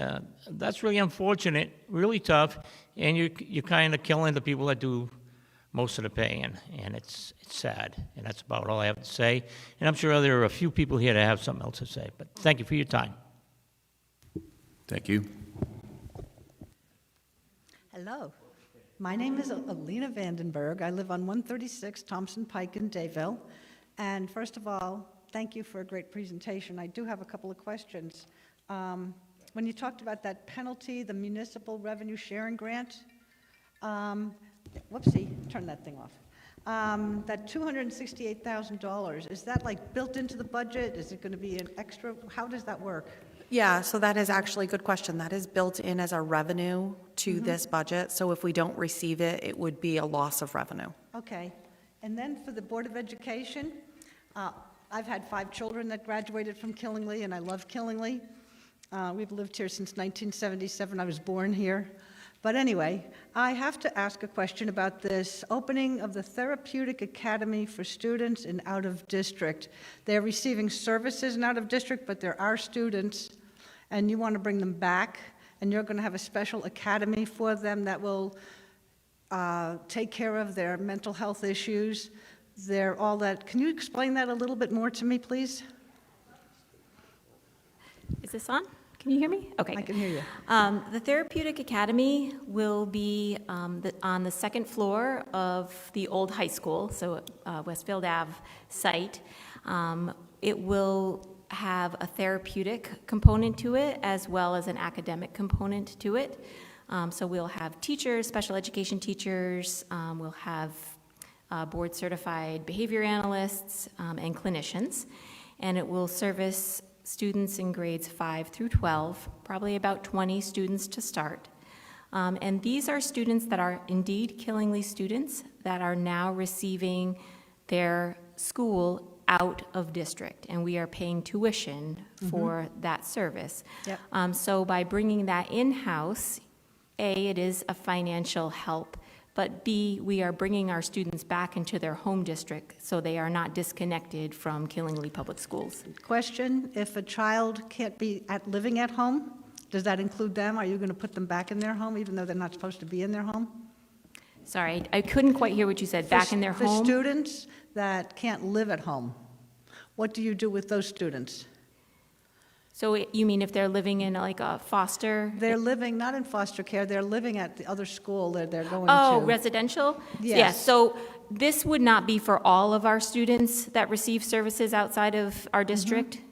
that's really unfortunate, really tough, and you're kind of killing the people that do most of the paying, and it's sad. And that's about all I have to say. And I'm sure there are a few people here that have something else to say, but thank you for your time. Thank you. Hello. My name is Alina Vandenberg. I live on 136 Thompson Pike in Dayville. And first of all, thank you for a great presentation. I do have a couple of questions. When you talked about that penalty, the municipal revenue sharing grant, whoopsie, turn that thing off. That $268,000, is that like built into the budget? Is it going to be an extra? How does that work? Yeah, so that is actually a good question. That is built in as a revenue to this budget. So if we don't receive it, it would be a loss of revenue. Okay. And then for the Board of Education, I've had 5 children that graduated from Killingly, and I love Killingly. We've lived here since 1977. I was born here. But anyway, I have to ask a question about this opening of the Therapeutic Academy for students in out-of-district. They're receiving services in out-of-district, but there are students, and you want to bring them back, and you're going to have a special academy for them that will take care of their mental health issues, all that. Can you explain that a little bit more to me, please? Is this on? Can you hear me? Okay. I can hear you. The Therapeutic Academy will be on the second floor of the old high school, so Westfield Ave site. It will have a therapeutic component to it as well as an academic component to it. So we'll have teachers, special education teachers, we'll have board-certified behavior analysts and clinicians, and it will service students in grades 5 through 12, probably about 20 students to start. And these are students that are indeed Killingly students that are now receiving their school out of district, and we are paying tuition for that service. Yep. So by bringing that in-house, A, it is a financial help, but B, we are bringing our students back into their home district so they are not disconnected from Killingly Public Schools. Question, if a child can't be living at home, does that include them? Are you going to put them back in their home, even though they're not supposed to be in their home? Sorry, I couldn't quite hear what you said. Back in their For home? students that can't live at home, what do you do with those students? So you mean if they're living in like a foster? They're living, not in foster care, they're living at the other school that they're going to. Oh, residential? Yes. Yeah, so this would not be for all of our students that receive services outside of our district.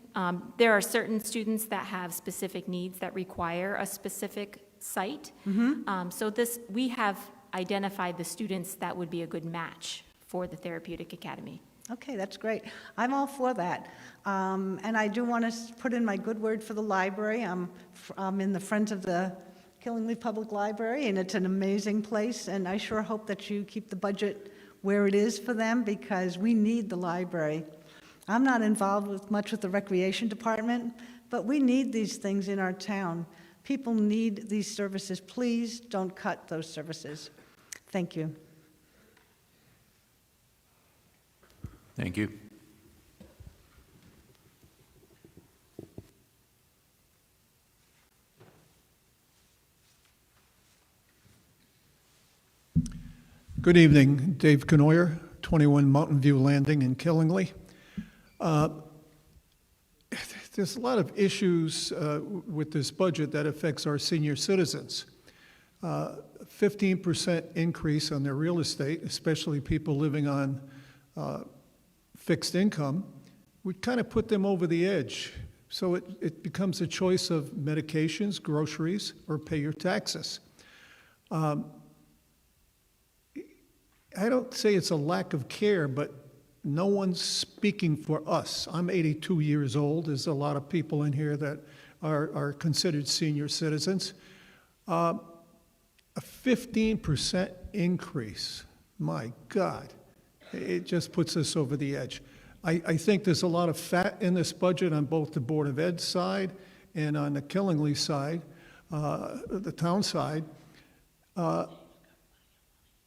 There are certain students that have specific needs that require a specific site. So we have identified the students that would be a good match for the Therapeutic Academy. Okay, that's great. I'm all for that. And I do want to put in my good word for the library. I'm in the Friends of the Killingly Public Library, and it's an amazing place, and I sure hope that you keep the budget where it is for them, because we need the library. I'm not involved much with the recreation department, but we need these things in our town. People need these services. Please don't cut those services. Thank you. Thank you. Good evening, Dave Canoyer, 21 Mountain View Landing in Killingly. There's a lot of issues with this budget that affects our senior citizens. 15% increase on their real estate, especially people living on fixed income, would kind of put them over the edge. So it becomes a choice of medications, groceries, or pay your taxes. I don't say it's a lack of care, but no one's speaking for us. I'm 82 years old. There's a lot of people in here that are considered senior citizens. A 15% increase, my God, it just puts us over the edge. I think there's a lot of fat in this budget on both the Board of Ed side and on the Killingly side, the town side.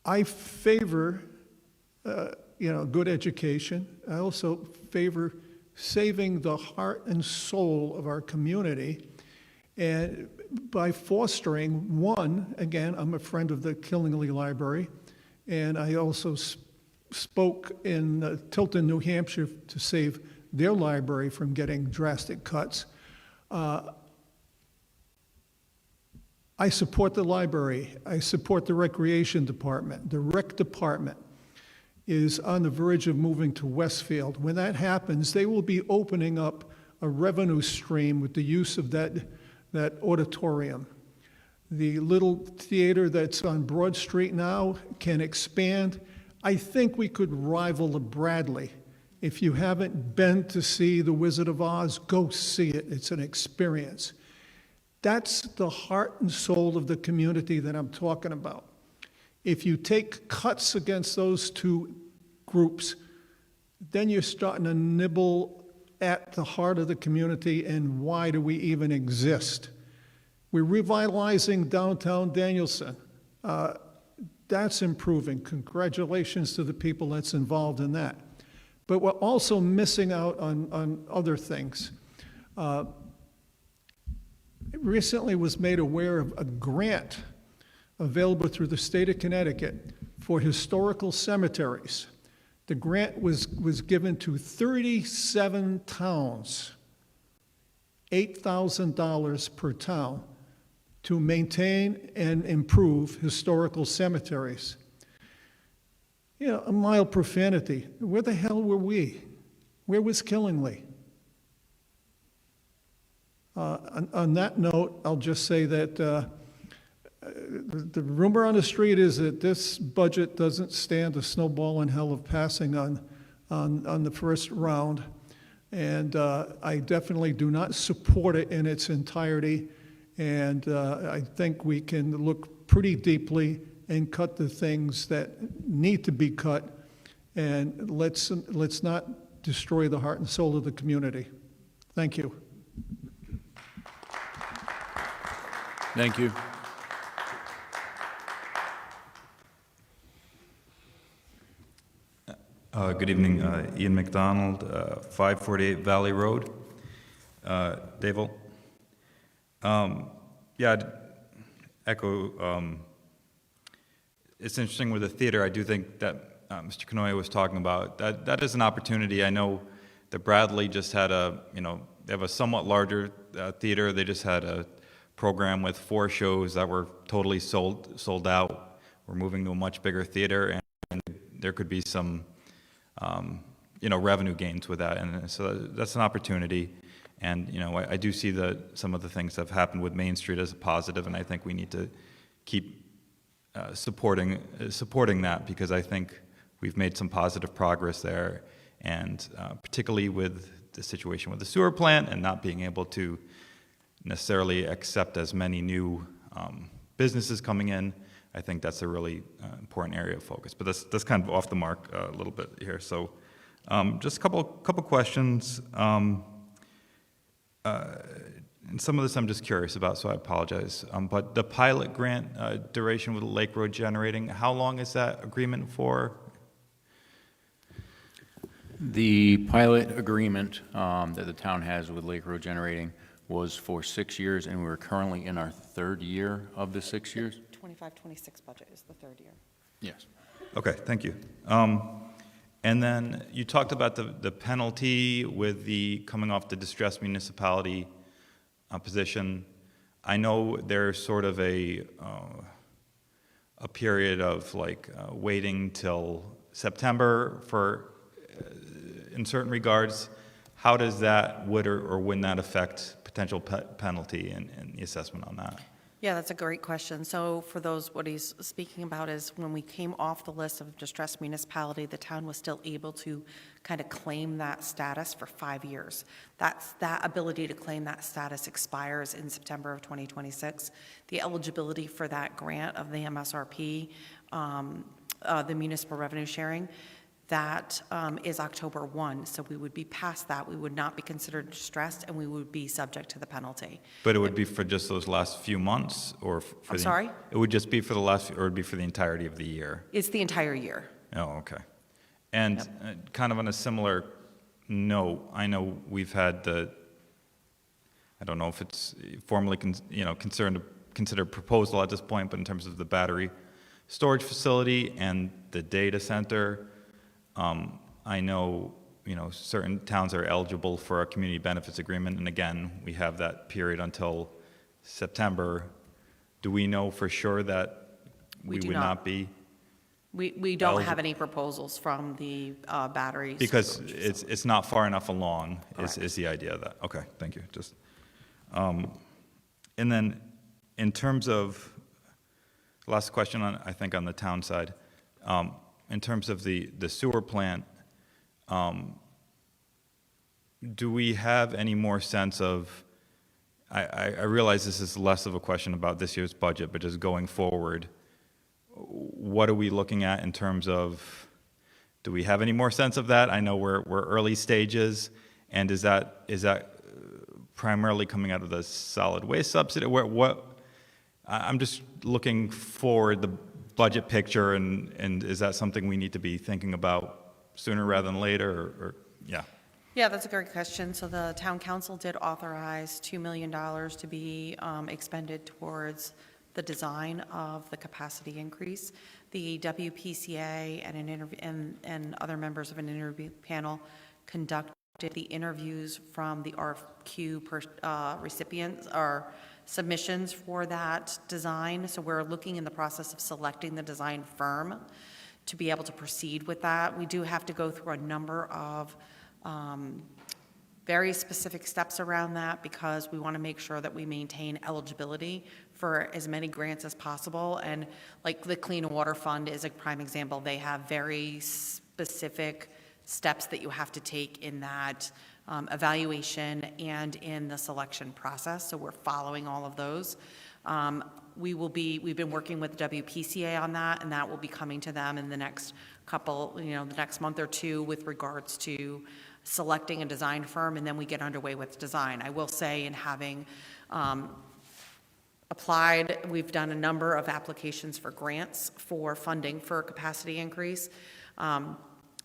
I favor, good education. I also favor saving the heart and soul of our community, and by fostering one, again, I'm a friend of the Killingly Library, and I also spoke in Tilton, New Hampshire, to save their library from getting drastic cuts. I support the library. I support the recreation department. The rec department is on the verge of moving to Westfield. When that happens, they will be opening up a revenue stream with the use of that auditorium. The little theater that's on Broad Street now can expand. I think we could rival the Bradley. If you haven't been to see The Wizard of Oz, go see it. It's an experience. That's the heart and soul of the community that I'm talking about. If you take cuts against those two groups, then you're starting to nibble at the heart of the community and why do we even exist. We're revitalizing downtown Danielson. That's improving. Congratulations to the people that's involved in that. But we're also missing out on other things. Recently was made aware of a grant available through the state of Connecticut for historical cemeteries. The grant was given to 37 towns, $8,000 per town, to maintain and improve historical cemeteries. A mild profanity. Where the hell were we? Where was Killingly? On that note, I'll just say that the rumor on the street is that this budget doesn't stand a snowball in hell of passing on the first round, and I definitely do not support it in its entirety, and I think we can look pretty deeply and cut the things that need to be cut and let's not destroy the heart and soul of the community. Thank you. Thank you. Good evening, Ian McDonald, 548 Valley Road, Dayville. Yeah, I'd echo, it's interesting with the theater. I do think that Mr. Canoia was talking about, that is an opportunity. I know that Bradley just had they have a somewhat larger theater. They just had a program with 4 shows that were totally sold out. We're moving to a much bigger theater, and there could be some revenue gains with that, and so that's an opportunity. And I do see some of the things that have happened with Main Street as a positive, and I think we need to keep supporting that, because I think we've made some positive progress there, and particularly with the situation with the sewer plant and not being able to necessarily accept as many new businesses coming in. I think that's a really important area of focus. But that's kind of off the mark a little bit here. So just a couple questions. And some of this I'm just curious about, so I apologize. But the pilot grant duration with Lake Road Generating, how long is that agreement for? The pilot agreement that the town has with Lake Road Generating was for 6 years, and we're currently in our 3rd year of the 6 years. 25-26 budget is the 3rd year. Yes. Okay, thank you. And then you talked about the penalty with the coming off the distressed municipality position. I know there's sort of a period of waiting till September for, in certain regards. How does that, would or wouldn't that affect potential penalty and the assessment on that? Yeah, that's a great question. So for those, what he's speaking about is when we came off the list of distressed municipality, the town was still able to kind of claim that status for 5 years. That ability to claim that status expires in September of 2026. The eligibility for that grant of the MSRP, the municipal revenue sharing, that is October 1, so we would be past that. We would not be considered distressed, and we would be subject to the penalty. But it would be for just those last few months, or for I'm sorry? It would just be for the last, or it would be for the entirety of the year? It's the entire year. Oh, okay. And kind of on a similar note, I know we've had I don't know if it's formally considered proposal at this point, but in terms of the battery storage facility and the data center, I know, certain towns are eligible for a community benefits agreement, and again, we have that period until September. Do we know for sure that We we do would not. not be? We don't have any proposals from the batteries. Because it's not far enough along, is the idea of that. Okay, thank you. Just, and then in terms of, last question I think on the town side, in terms of the sewer plant, do we have any more sense of, I realize this is less of a question about this year's budget, but just going forward, what are we looking at in terms of, do we have any more sense of that? I know we're early stages, and is that primarily coming out of the solid waste subsidy? I'm just looking forward, the budget picture, and is that something we need to be thinking about sooner rather than later, or yeah? Yeah, that's a great question. So the town council did authorize $2 million to be expended towards the design of the capacity increase. The WPCA and other members of an interview panel conducted the interviews from the RFQ recipients or submissions for that design. So we're looking in the process of selecting the design firm to be able to proceed with that. We do have to go through a number of very specific steps around that, because we want to make sure that we maintain eligibility for as many grants as possible. And like the Clean Water Fund is a prime example. They have very specific steps that you have to take in that evaluation and in the selection process. So we're following all of those. we've been working with WPCA on that, and that will be coming to them in the next couple, the next month or two with regards to selecting a design firm, and then we get underway with design. I will say, in having applied, we've done a number of applications for grants for funding for a capacity increase.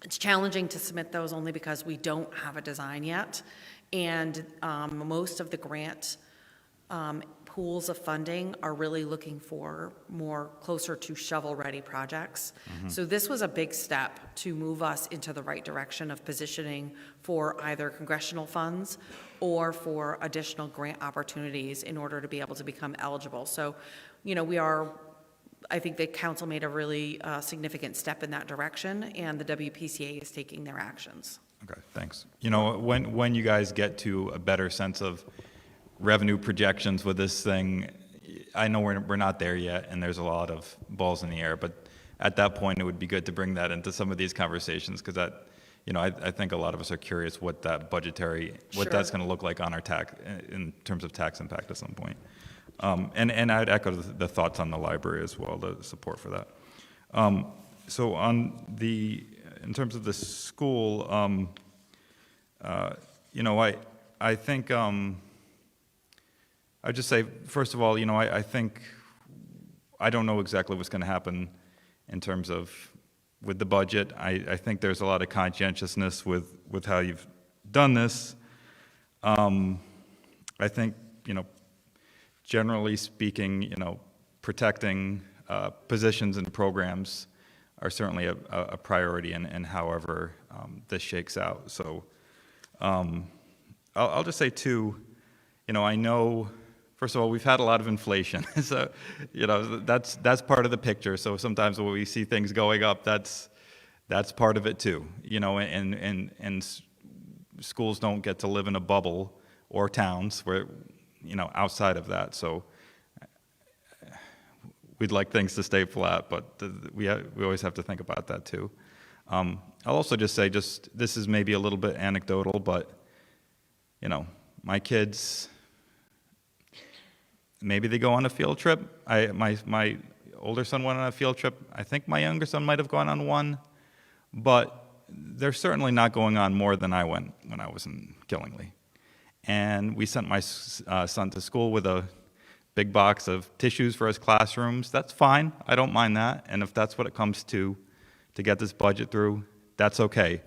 It's challenging to submit those only because we don't have a design yet, and most of the grant pools of funding are really looking for more closer to shovel-ready projects. So this was a big step to move us into the right direction of positioning for either congressional funds or for additional grant opportunities in order to be able to become eligible. So, I think the council made a really significant step in that direction, and the WPCA is taking their actions. Okay, thanks. When you guys get to a better sense of revenue projections with this thing, I know we're not there yet, and there's a lot of balls in the air, but at that point, it would be good to bring that into some of these conversations, because that, I think a lot of us are curious what that what that's going to look like on our tax, in terms of tax impact at some point. And I'd echo the thoughts on the library as well, the support for that. So in terms of the school, I think, I'd just say, first of all, I think, I don't know exactly what's going to happen in terms of with the budget. I think there's a lot of conscientiousness with how you've done this. I think, generally speaking, protecting positions and programs are certainly a priority, and however this shakes out. So I'll just say, too, I know, first of all, we've had a lot of inflation. So, that's part of the picture. So sometimes when we see things going up, that's part of it, too. And schools don't get to live in a bubble, or towns where, outside of that. So we'd like things to stay flat, but we always have to think about that, too. I'll also just say, this is maybe a little bit anecdotal, but, my kids, maybe they go on a field trip. My older son went on a field trip. I think my younger son might have gone on one, but they're certainly not going on more than I went when I was in Killingly. And we sent my son to school with a big box of tissues for his classrooms. That's fine. I don't mind that. And if that's what it comes to get this budget through, that's okay.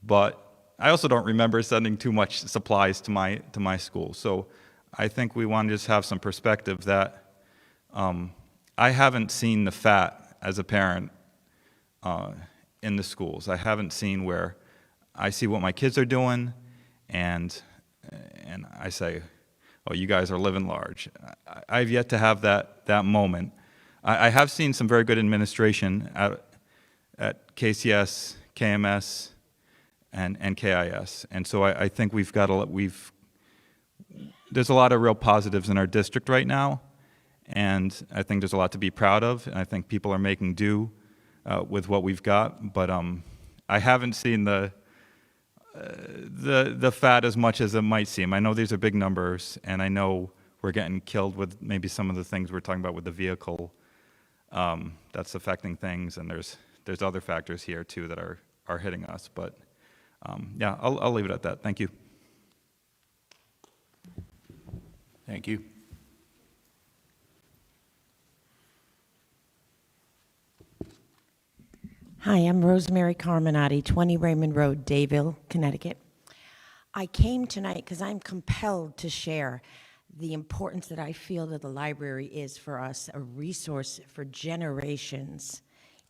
But I also don't remember sending too much supplies to my school. So I think we want to just have some perspective that I haven't seen the fat as a parent in the schools. I haven't seen where I see what my kids are doing, and I say, oh, you guys are living large. I've yet to have that moment. I have seen some very good administration at KCS, KMS, and KIS, and so I think there's a lot of real positives in our district right now, and I think there's a lot to be proud of, and I think people are making do with what we've got, but I haven't seen the fat as much as it might seem. I know these are big numbers, and I know we're getting killed with maybe some of the things we're talking about with the vehicle that's affecting things, and there's other factors here too that are hitting us, but yeah, I'll leave it at that. Thank you. Thank you. Hi, I'm Rosemary Carminati, 20 Raymond Road, Dayville, Connecticut. I came tonight because I'm compelled to share the importance that I feel that the library is for us, a resource for generations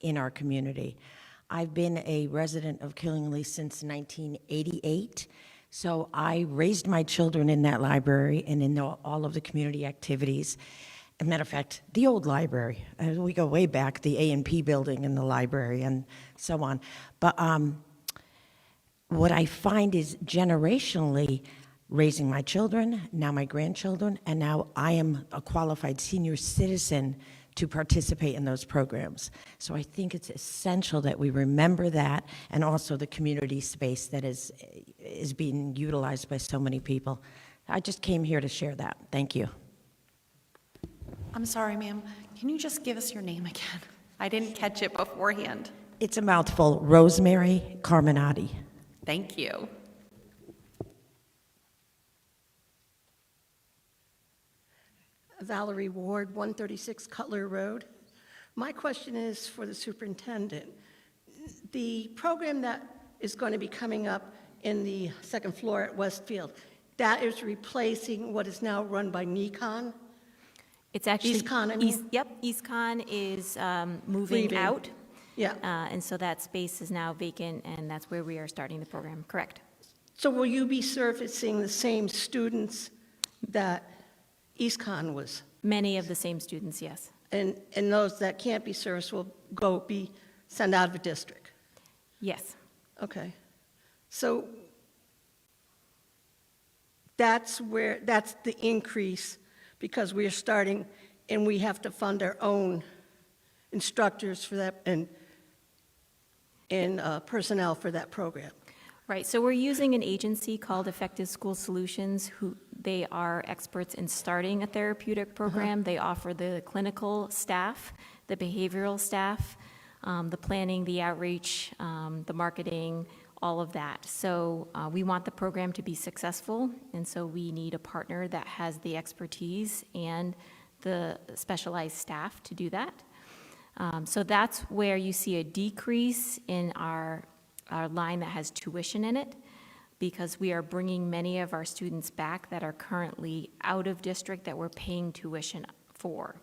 in our community. I've been a resident of Killingly since 1988, so I raised my children in that library and in all of the community activities. As a matter of fact, the old library, we go way back, the A&P building and the library and so on. But what I find is generationally, raising my children, now my grandchildren, and now I am a qualified senior citizen to participate in those programs. So I think it's essential that we remember that, and also the community space that is being utilized by so many people. I just came here to share that. Thank you. I'm sorry, ma'am. Can you just give us your name again? I didn't catch it beforehand. It's a mouthful. Rosemary Carminati. Thank you. Valerie Ward, 136 Cutler Road. My question is for the superintendent. The program that is going to be coming up in the second floor at Westfield, that is replacing what is now run by Nikon? It's actually. East Con, I mean? Yep, East Con is moving Leaving. out. Yeah. And so that space is now vacant, and that's where we are starting the program, correct? So will you be servicing the same students that East Con was? Many of the same students, yes. And those that can't be serviced will be sent out of the district? Yes. Okay. So that's the increase, because we are starting, and we have to fund our own instructors for that and personnel for that program. Right, so we're using an agency called Effective School Solutions, who they are experts in starting a therapeutic program. They offer the clinical staff, the behavioral staff, the planning, the outreach, the marketing, all of that. So we want the program to be successful, and so we need a partner that has the expertise and the specialized staff to do that. So that's where you see a decrease in our line that has tuition in it, because we are bringing many of our students back that are currently out of district that we're paying tuition for.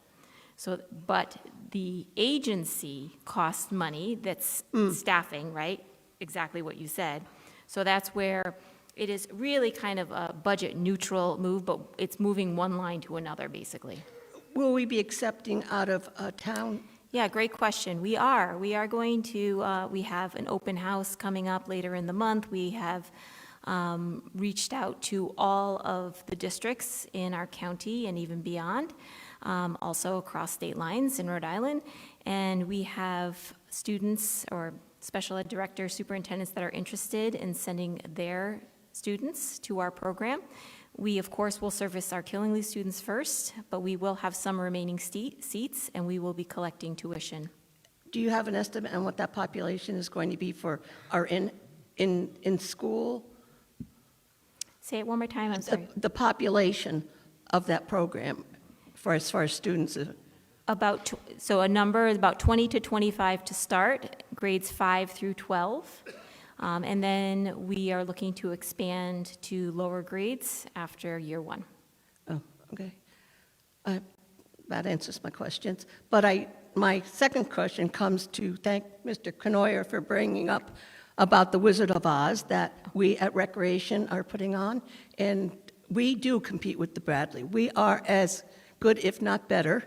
So, but the agency costs money, that's staffing, right? Exactly what you said. So that's where it is really kind of a budget neutral move, but it's moving one line to another, basically. Will we be accepting out of town? Yeah, great question. We are going to, we have an open house coming up later in the month. We have reached out to all of the districts in our county and even beyond, also across state lines in Rhode Island. And we have students or special ed directors, superintendents that are interested in sending their students to our program. We, of course, will service our Killingly students first, but we will have some remaining seats, and we will be collecting tuition. Do you have an estimate on what that population is going to be for our in school? Say it one more time, I'm sorry. The population of that program, as far as students. So a number is about 20 to 25 to start, grades 5 through 12. And then we are looking to expand to lower grades after year 1. Oh, okay. That answers my questions. But my second question comes to thank Mr. Knoyer for bringing up about the Wizard of Oz that we at Recreation are putting on. And we do compete with the Bradley. We are as good, if not better.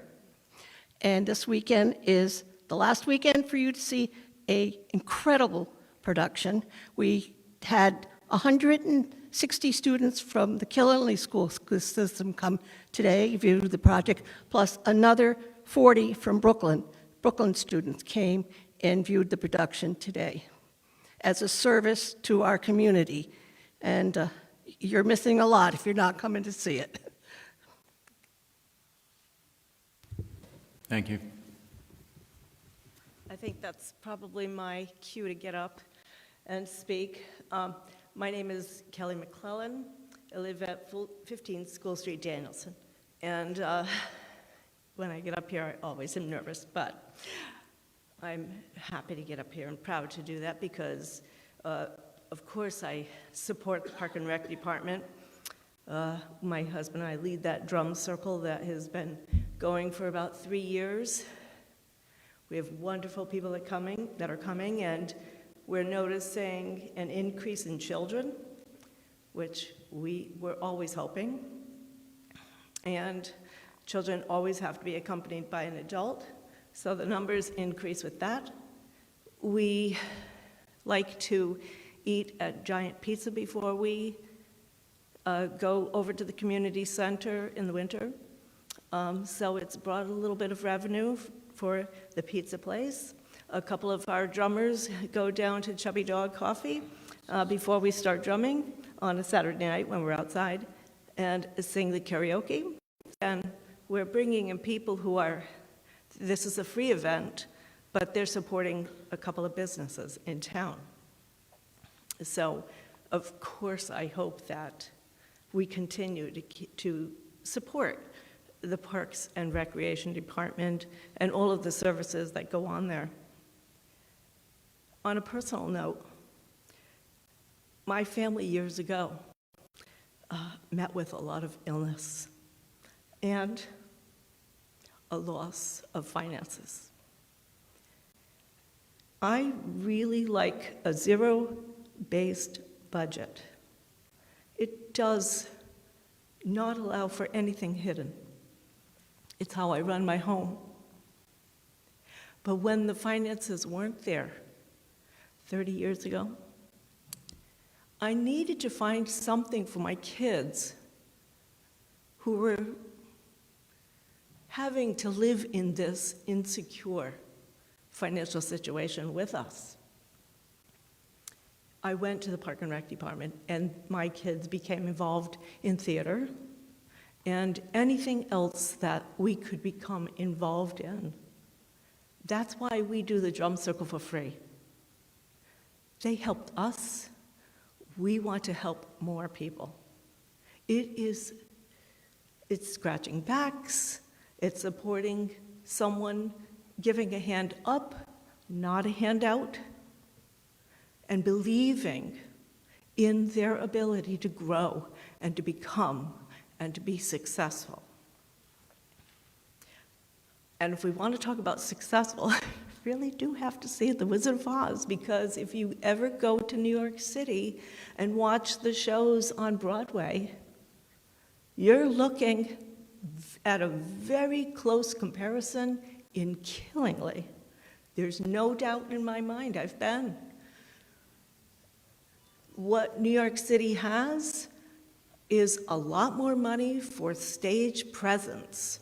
And this weekend is the last weekend for you to see an incredible production. We had 160 students from the Killingly school system come today, view the project, plus another 40 from Brooklyn. Brooklyn students came and viewed the production today as a service to our community. And you're missing a lot if you're not coming to see it. Thank you. I think that's probably my cue to get up and speak. My name is Kelly McClellan. I live at 15 School Street, Danielson. And when I get up here, I always am nervous, but I'm happy to get up here and proud to do that because, of course, I support the Park and Rec Department. My husband and I lead that drum circle that has been going for about 3 years. We have wonderful people that are coming, and we're noticing an increase in children, which we were always hoping. And children always have to be accompanied by an adult, so the numbers increase with that. We like to eat at Giant Pizza before we go over to the community center in the winter. So it's brought a little bit of revenue for the pizza place. A couple of our drummers go down to Chubby Dog Coffee before we start drumming on a Saturday night when we're outside and sing the karaoke. And we're bringing in people who are, this is a free event, but they're supporting a couple of businesses in town. So, of course, I hope that we continue to support the Parks and Recreation Department and all of the services that go on there. On a personal note, my family years ago met with a lot of illness and a loss of finances. I really like a zero-based budget. It does not allow for anything hidden. It's how I run my home. But when the finances weren't there 30 years ago, I needed to find something for my kids who were having to live in this insecure financial situation with us. I went to the Park and Rec Department, and my kids became involved in theater and anything else that we could become involved in. That's why we do the Drum Circle for free. They helped us. We want to help more people. It's scratching backs, it's supporting someone, giving a hand up, not a handout, and believing in their ability to grow and to become and to be successful. And if we want to talk about successful, really do have to see The Wizard of Oz, because if you ever go to New York City and watch the shows on Broadway, you're looking at a very close comparison in Killingly. There's no doubt in my mind, I've been. What New York City has is a lot more money for stage presence.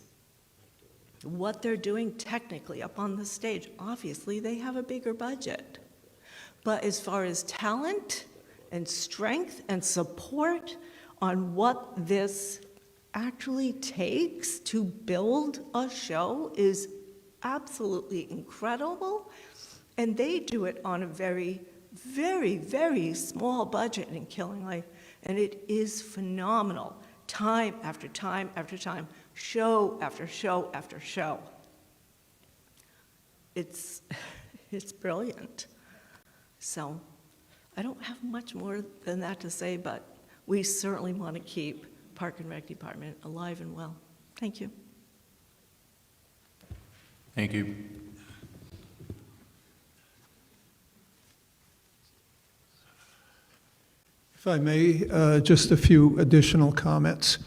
What they're doing technically up on the stage, obviously they have a bigger budget. But as far as talent and strength and support on what this actually takes to build a show is absolutely incredible. And they do it on a very, very, very small budget in Killingly. And it is phenomenal, time after time after time. Show after show after show. It's brilliant. So I don't have much more than that to say, but we certainly want to keep Park and Rec Department alive and well. Thank you. Thank you. If I may, just a few additional comments.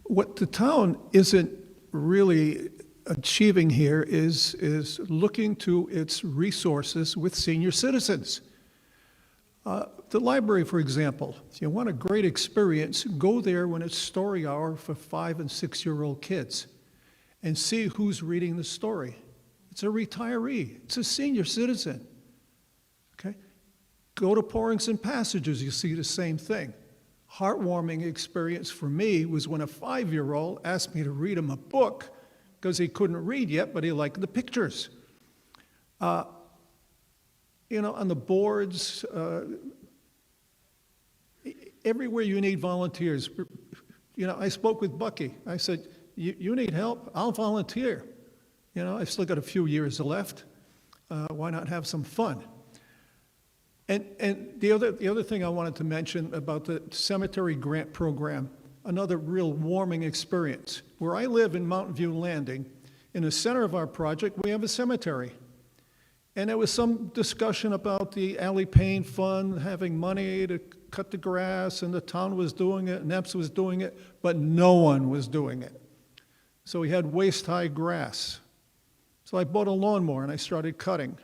What the town isn't really achieving here is looking to its resources with senior citizens. The library, for example, if you want a great experience, go there when it's story hour for 5- and 6-year-old kids and see who's reading the story. It's a retiree. It's a senior citizen. Okay? Go to Pourings and Passages, you see the same thing. Heartwarming experience for me was when a 5-year-old asked me to read him a book because he couldn't read yet, but he liked the pictures. On the boards, everywhere you need volunteers. I spoke with Bucky. I said, you need help? I'll volunteer. I've still got a few years left. Why not have some fun? And the other thing I wanted to mention about the cemetery grant program, another real warming experience. Where I live in Mountain View Landing, in the center of our project, we have a cemetery. And there was some discussion about the Allie Payne Fund having money to cut the grass, and the town was doing it, and EPS was doing it, but no one was doing it. So we had waist-high grass. So I bought a lawnmower and I started cutting.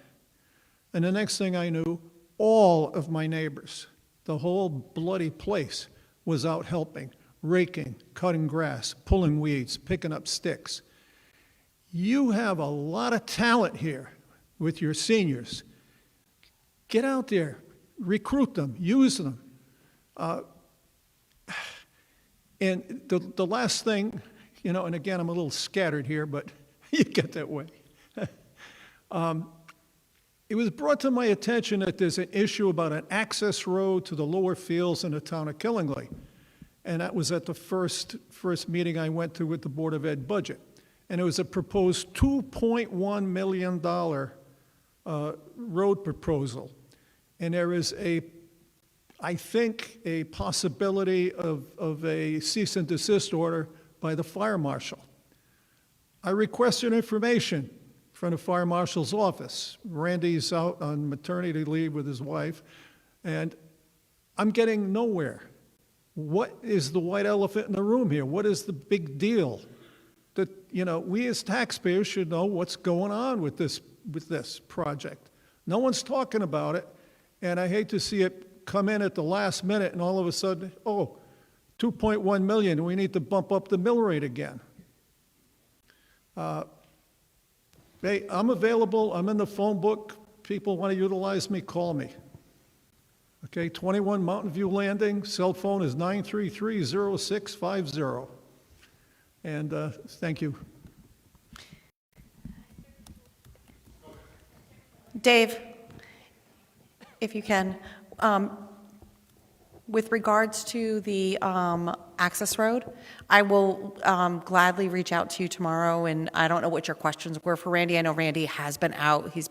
And the next thing I knew, all of my neighbors, the whole bloody place, was out helping, raking, cutting grass, pulling weeds, picking up sticks. You have a lot of talent here with your seniors. Get out there, recruit them, use them. And the last thing, you know, and again, I'm a little scattered here, but you get that way. It was brought to my attention that there's an issue about an access road to the lower fields in the town of Killingly. And that was at the first meeting I went to with the Board of Ed budget. And it was a proposed $2.1 million road proposal. And there is I think, a possibility of a cease and desist order by the fire marshal. I requested information from the fire marshal's office. Randy's out on maternity leave with his wife, and I'm getting nowhere. What is the white elephant in the room here? What is the big deal? That, you know, we as taxpayers should know what's going on with this project. No one's talking about it, and I hate to see it come in at the last minute and all of a sudden, oh, 2.1 million, we need to bump up the mill rate again. Hey, I'm available, I'm in the phone book. People want to utilize me, call me. Okay, 21 Mountain View Landing, cell phone is 933-0650. And thank you. Dave, if you can, with regards to the access road, I will gladly reach out to you tomorrow, and I don't know what your questions were for Randy. I know Randy has been out, he's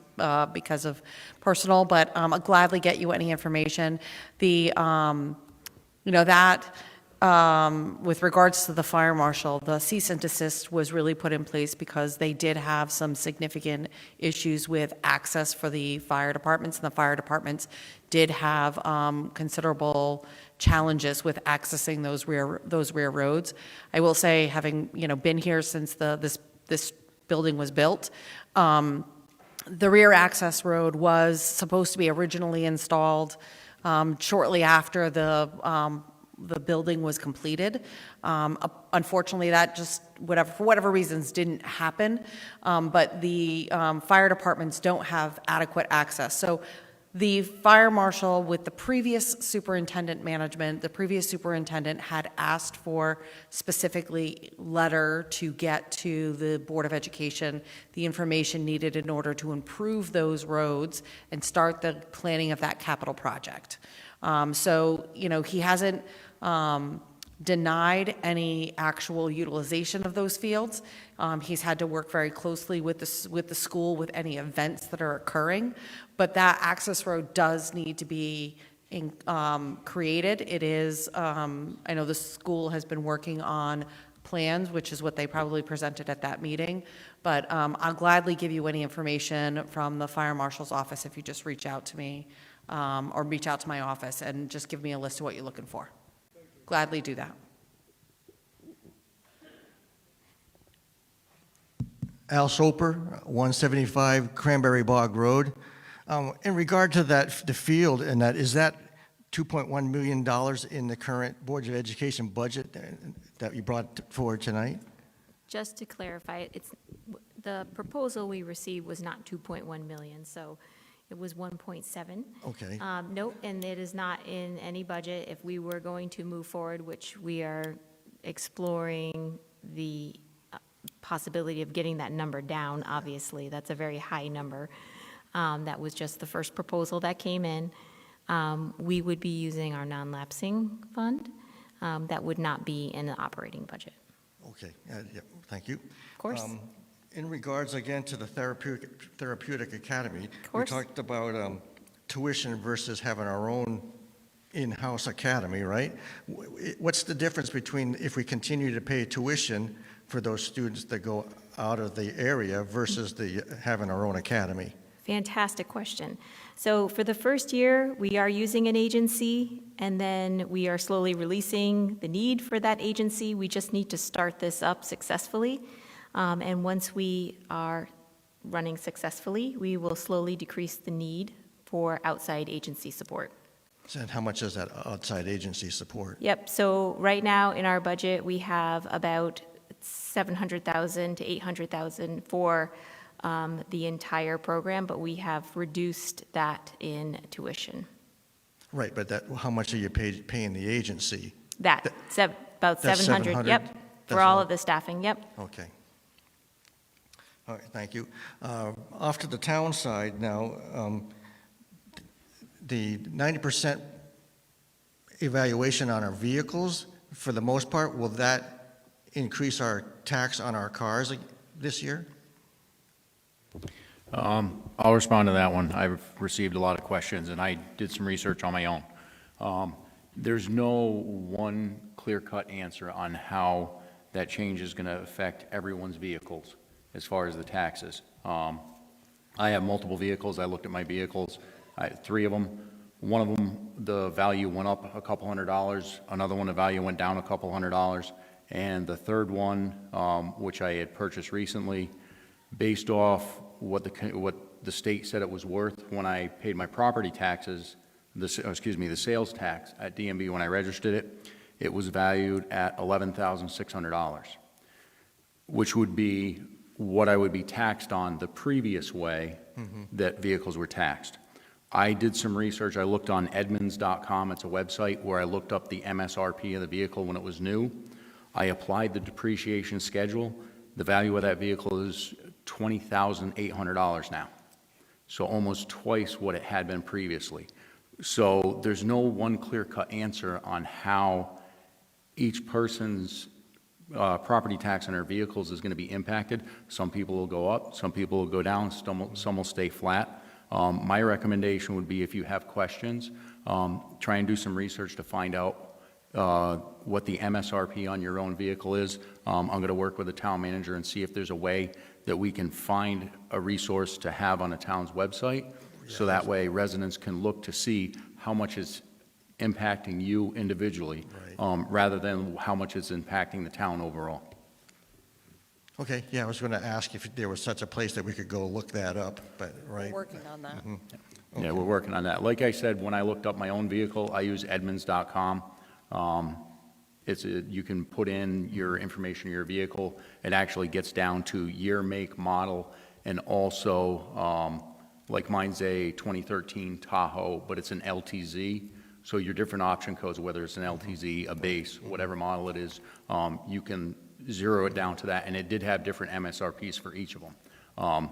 because of personal, but I'll gladly get you any information. The, with regards to the fire marshal, the cease and desist was really put in place because they did have some significant issues with access for the fire departments, and the fire departments did have considerable challenges with accessing those rear roads. I will say, having been here since this building was built, the rear access road was supposed to be originally installed shortly after the building was completed. Unfortunately, that just, for whatever reasons, didn't happen. But the fire departments don't have adequate access. So the fire marshal, with the previous superintendent management, the previous superintendent had asked for specifically letter to get to the Board of Education the information needed in order to improve those roads and start the planning of that capital project. So, he hasn't denied any actual utilization of those fields. He's had to work very closely with the school with any events that are occurring, but that access road does need to be created. It is, I know the school has been working on plans, which is what they probably presented at that meeting, but I'll gladly give you any information from the fire marshal's office if you just reach out to me, or reach out to my office and just give me a list of what you're looking for. Gladly do that. Al Soper, 175 Cranberry Bog Road. In regard to the field, and is that $2.1 million in the current Board of Education budget that you brought forward tonight? Just to clarify, the proposal we received was not 2.1 million, so it was 1.7. Okay. Nope, and it is not in any budget. If we were going to move forward, which we are exploring the possibility of getting that number down, obviously, that's a very high number. That was just the first proposal that came in. We would be using our non-lapsing fund. That would not be in the operating budget. Okay, yeah, thank you. Of course. In regards, again, to the therapeutic academy, we course. talked about tuition versus having our own in-house academy, right? What's the difference between if we continue to pay tuition for those students that go out of the area versus having our own academy? Fantastic question. So for the first year, we are using an agency, and then we are slowly releasing the need for that agency. We just need to start this up successfully. And once we are running successfully, we will slowly decrease the need for outside agency support. And how much is that outside agency support? Yep, so right now in our budget, we have about $700,000 to $800,000 for the entire program, but we have reduced that in tuition. Right, but how much are you paying the agency? About 700, yep. For all of the staffing, yep. Okay. All right, thank you. Off to the town side now, the 90% evaluation on our vehicles, for the most part, will that increase our tax on our cars this year? I'll respond to that one. I've received a lot of questions, and I did some research on my own. There's no one clear-cut answer on how that change is going to affect everyone's vehicles as far as the taxes. I have multiple vehicles. I looked at my vehicles. I had 3 of them. One of them, the value went up a couple $100. Another one, the value went down a couple $100. And the third one, which I had purchased recently, based off what the state said it was worth when I paid my property taxes, the sales tax at DMV when I registered it, it was valued at $11,600, which would be what I would be taxed on the previous way that vehicles were taxed. I did some research. I looked on Edmunds.com. It's a website where I looked up the MSRP of the vehicle when it was new. I applied the depreciation schedule. The value of that vehicle is $20,800 now. So almost twice what it had been previously. So there's no one clear-cut answer on how each person's property tax on their vehicles is going to be impacted. Some people will go up, some people will go down, some will stay flat. My recommendation would be, if you have questions, try and do some research to find out what the MSRP on your own vehicle is. I'm going to work with the town manager and see if there's a way that we can find a resource to have on the town's website, so that way residents can look to see how much is impacting you individually, rather than how much is impacting the town overall. Okay, yeah, I was going to ask if there was such a place that we could go look that up, but, right? We're working on that. Yeah, we're working on that. Like I said, when I looked up my own vehicle, I use Edmunds.com. You can put in your information of your vehicle. It actually gets down to year, make, model, and also, like mine's a 2013 Tahoe, but it's an LTZ. So your different option codes, whether it's an LTZ, a base, whatever model it is, you can zero it down to that. And it did have different MSRPs for each of them.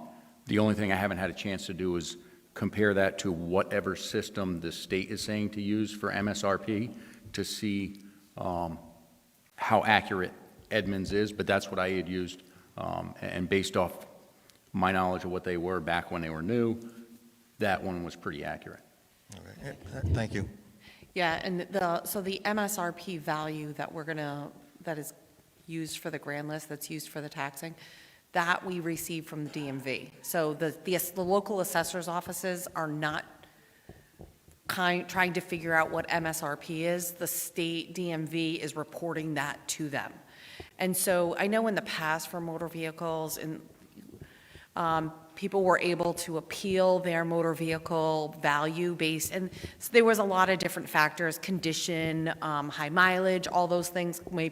The only thing I haven't had a chance to do is compare that to whatever system the state is saying to use for MSRP to see how accurate Edmunds is, but that's what I had used, and based off my knowledge of what they were back when they were new, that one was pretty accurate. All right. Thank you. Yeah, and so the MSRP value that is used for the grand list, that's used for the taxing, that we receive from the DMV. So the local assessor's offices are not trying to figure out what MSRP is. The state DMV is reporting that to them. And so I know in the past for motor vehicles, people were able to appeal their motor vehicle value based, and so there was a lot of different factors, condition, high mileage, all those things may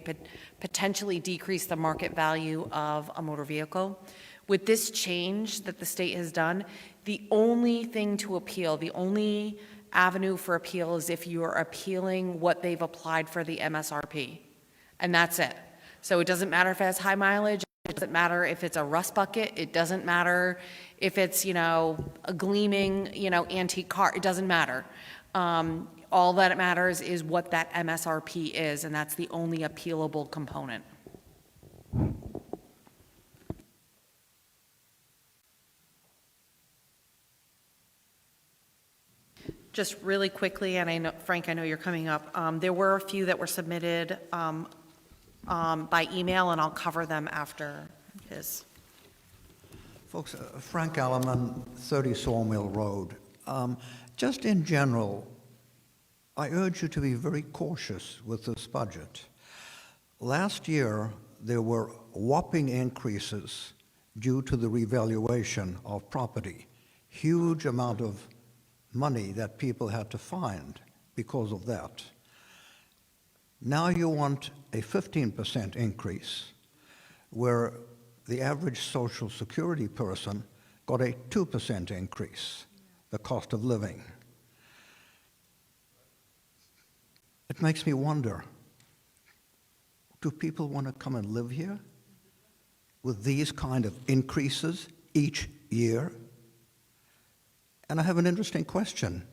potentially decrease the market value of a motor vehicle. With this change that the state has done, the only thing to appeal, the only avenue for appeal is if you are appealing what they've applied for the MSRP, and that's it. So it doesn't matter if it has high mileage, it doesn't matter if it's a rust bucket, it doesn't matter if it's, a gleaming, antique car, it doesn't matter. All that matters is what that MSRP is, and that's the only appealable component. Just really quickly, and I know, Frank, I know you're coming up, there were a few that were submitted by email, and I'll cover them after his. Folks, Frank Alleman, 30 Sawmill Road. Just in general, I urge you to be very cautious with this budget. Last year, there were whopping increases due to the revaluation of property. Huge amount of money that people had to find because of that. Now you want a 15% increase, where the average Social Security person got a 2% increase, the cost of living. It makes me wonder, Do people want to come and live here with these kind of increases each year? And I have an interesting question.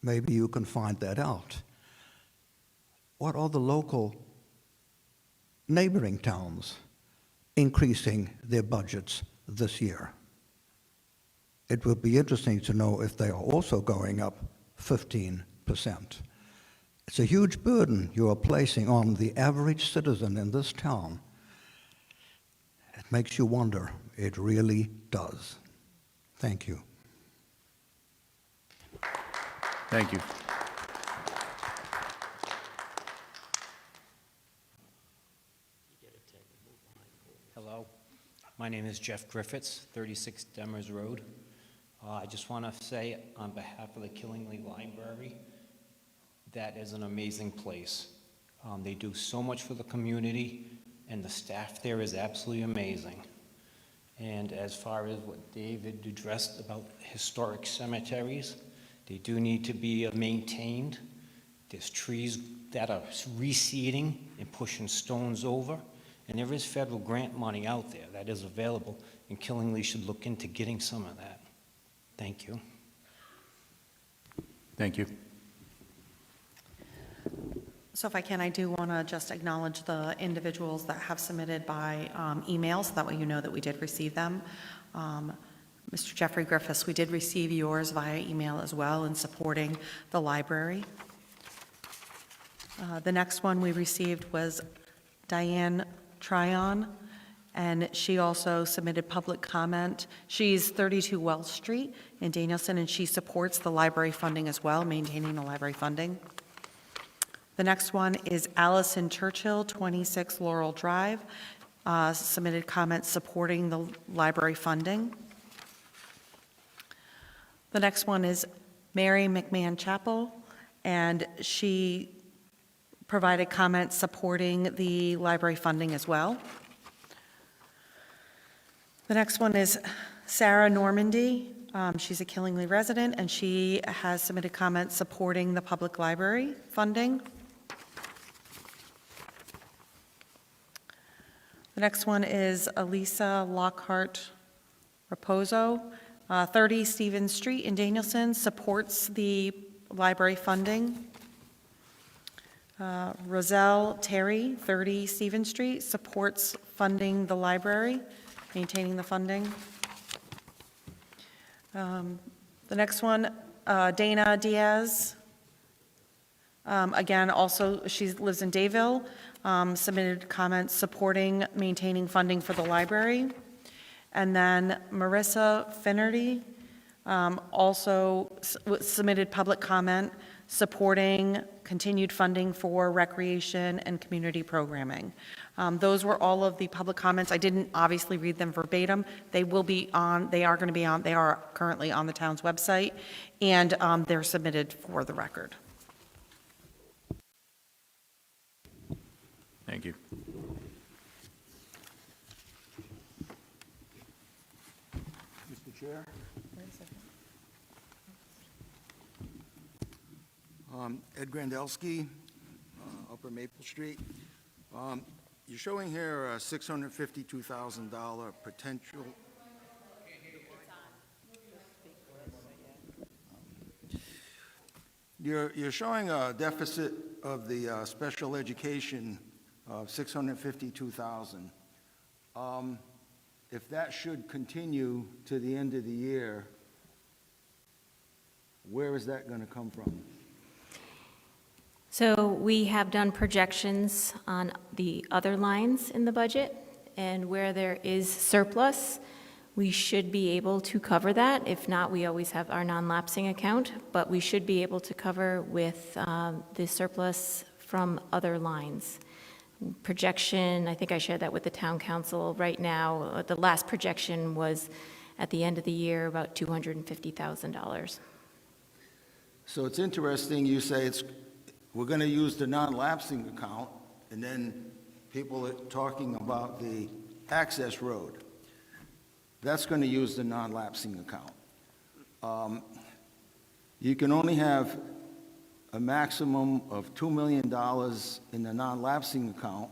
Maybe you can find that out. What are the local neighboring towns increasing their budgets this year? It would be interesting to know if they are also going up 15%. It's a huge burden you are placing on the average citizen in this town. It makes you wonder. It really does. Thank you. Thank you. Hello, my name is Jeff Griffiths, 36 Demers Road. I just want to say on behalf of the Killingly Library, that is an amazing place. They do so much for the community, and the staff there is absolutely amazing. And as far as what David addressed about historic cemeteries, they do need to be maintained. There's trees that are reseeding and pushing stones over, and there is federal grant money out there that is available, and Killingly should look into getting some of that. Thank you. Thank you. So if I can, I do want to just acknowledge the individuals that have submitted by email, so that way you know that we did receive them. Mr. Jeffrey Griffiths, we did receive yours via email as well in supporting the library. The next one we received was Diane Tryon, and she also submitted public comment. She's 32 Wells Street in Danielson, and she supports the library funding as well, maintaining the library funding. The next one is Allison Churchill, 26 Laurel Drive, submitted comments supporting the library funding. The next one is Mary McMahon Chapel, and she provided comments supporting the library funding as well. The next one is Sarah Normandy. She's a Killingly resident, and she has submitted comments supporting the public library funding. The next one is Elisa Lockhart Raposo, 30 Stevens Street in Danielson, supports the library funding. Roselle Terry, 30 Stevens Street, supports funding the library, maintaining the funding. The next one, Dana Diaz, again, also, she lives in Dayville, submitted comments supporting maintaining funding for the library. And then Marissa Finnerty also submitted public comment supporting continued funding for recreation and community programming. Those were all of the public comments. I didn't obviously read them verbatim. They will be on, they are going to be on, they are currently on the town's website, and they're submitted for the record. Thank you. Mr. Chair? Ed Grandelski, Upper Maple Street. You're showing here a $652,000 potential. You're showing a deficit of the special education of $652,000. If that should continue to the end of the year, where is that going to come from? So we have done projections on the other lines in the budget, and where there is surplus, we should be able to cover that. If not, we always have our non-lapsing account, but we should be able to cover with the surplus from other lines. Projection, I think I shared that with the town council. Right now, the last projection was at the end of the year about $250,000. So it's interesting, you say we're going to use the non-lapsing account, and then people are talking about the access road. That's going to use the non-lapsing account. You can only have a maximum of $2 million in the non-lapsing account,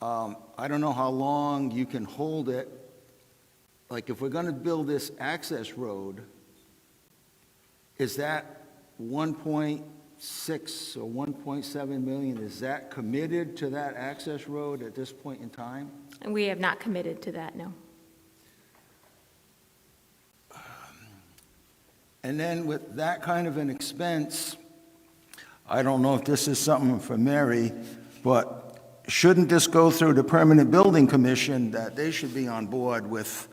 I don't know how long you can hold it. Like, if we're going to build this access road, is that 1.6 or 1.7 million, is that committed to that access road at this point in time? And we have not committed to that, no. And then with that kind of an expense, I don't know if this is something for Mary, but shouldn't this go through the Permanent Building Commission, that they should be on board with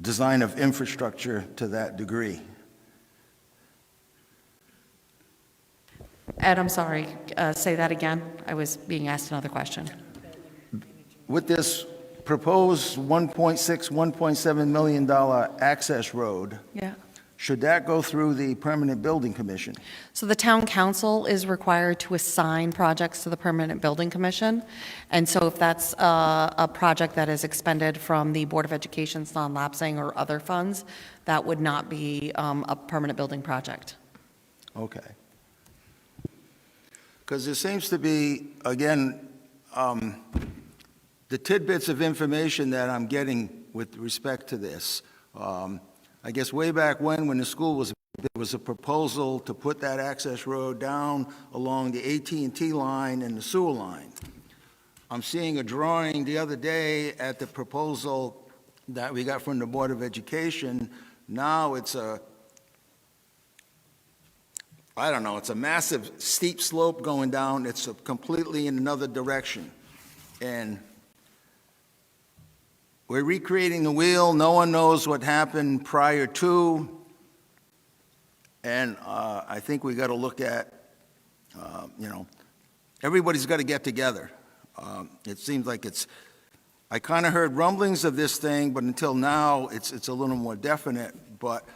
design of infrastructure to that degree? Ed, I'm sorry, say that again. I was being asked another question. With this proposed $1.6, $1.7 million access road, Yeah. should that go through the Permanent Building Commission? So the town council is required to assign projects to the Permanent Building Commission. And so if that's a project that is expended from the Board of Education's non-lapsing or other funds, that would not be a permanent building project. Okay. Because there seems to be, again, the tidbits of information that I'm getting with respect to this. I guess way back when the school was, there was a proposal to put that access road down along the AT&T line and the sewer line. I'm seeing a drawing the other day at the proposal that we got from the Board of Education. Now it's I don't know, it's a massive steep slope going down. It's completely in another direction. And we're recreating the wheel. No one knows what happened prior to. And I think we got to look at, everybody's got to get together. It seems like I kind of heard rumblings of this thing, but until now, it's a little more definite. But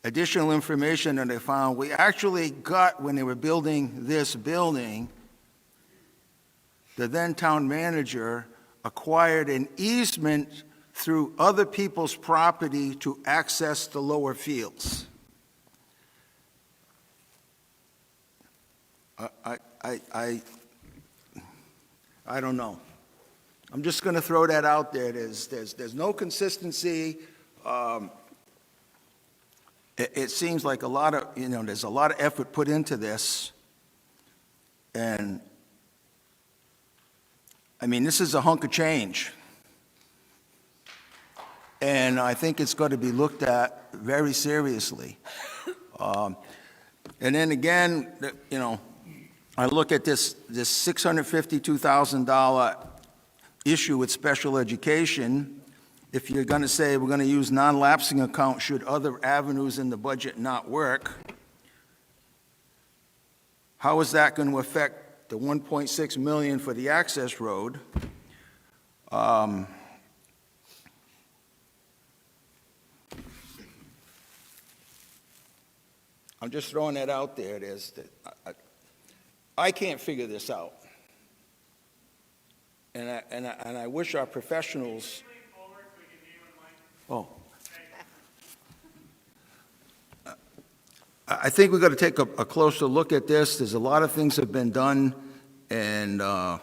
additional information that I found, we actually got, when they were building this building, the then town manager acquired an easement through other people's property to access the lower fields. I don't know. I'm just going to throw that out there. There's no consistency. It seems like a lot of, there's a lot of effort put into this. And, I mean, this is a hunk of change. And I think it's got to be looked at very seriously. And then again, I look at this $652,000 issue with special education. If you're going to say we're going to use non-lapsing account, should other avenues in the budget not work, how is that going to affect the $1.6 million for the access road? I'm just throwing that out there. I can't figure this out. And I wish our professionals. Oh. I think we've got to take a closer look at this. There's a lot of things that have been done, and but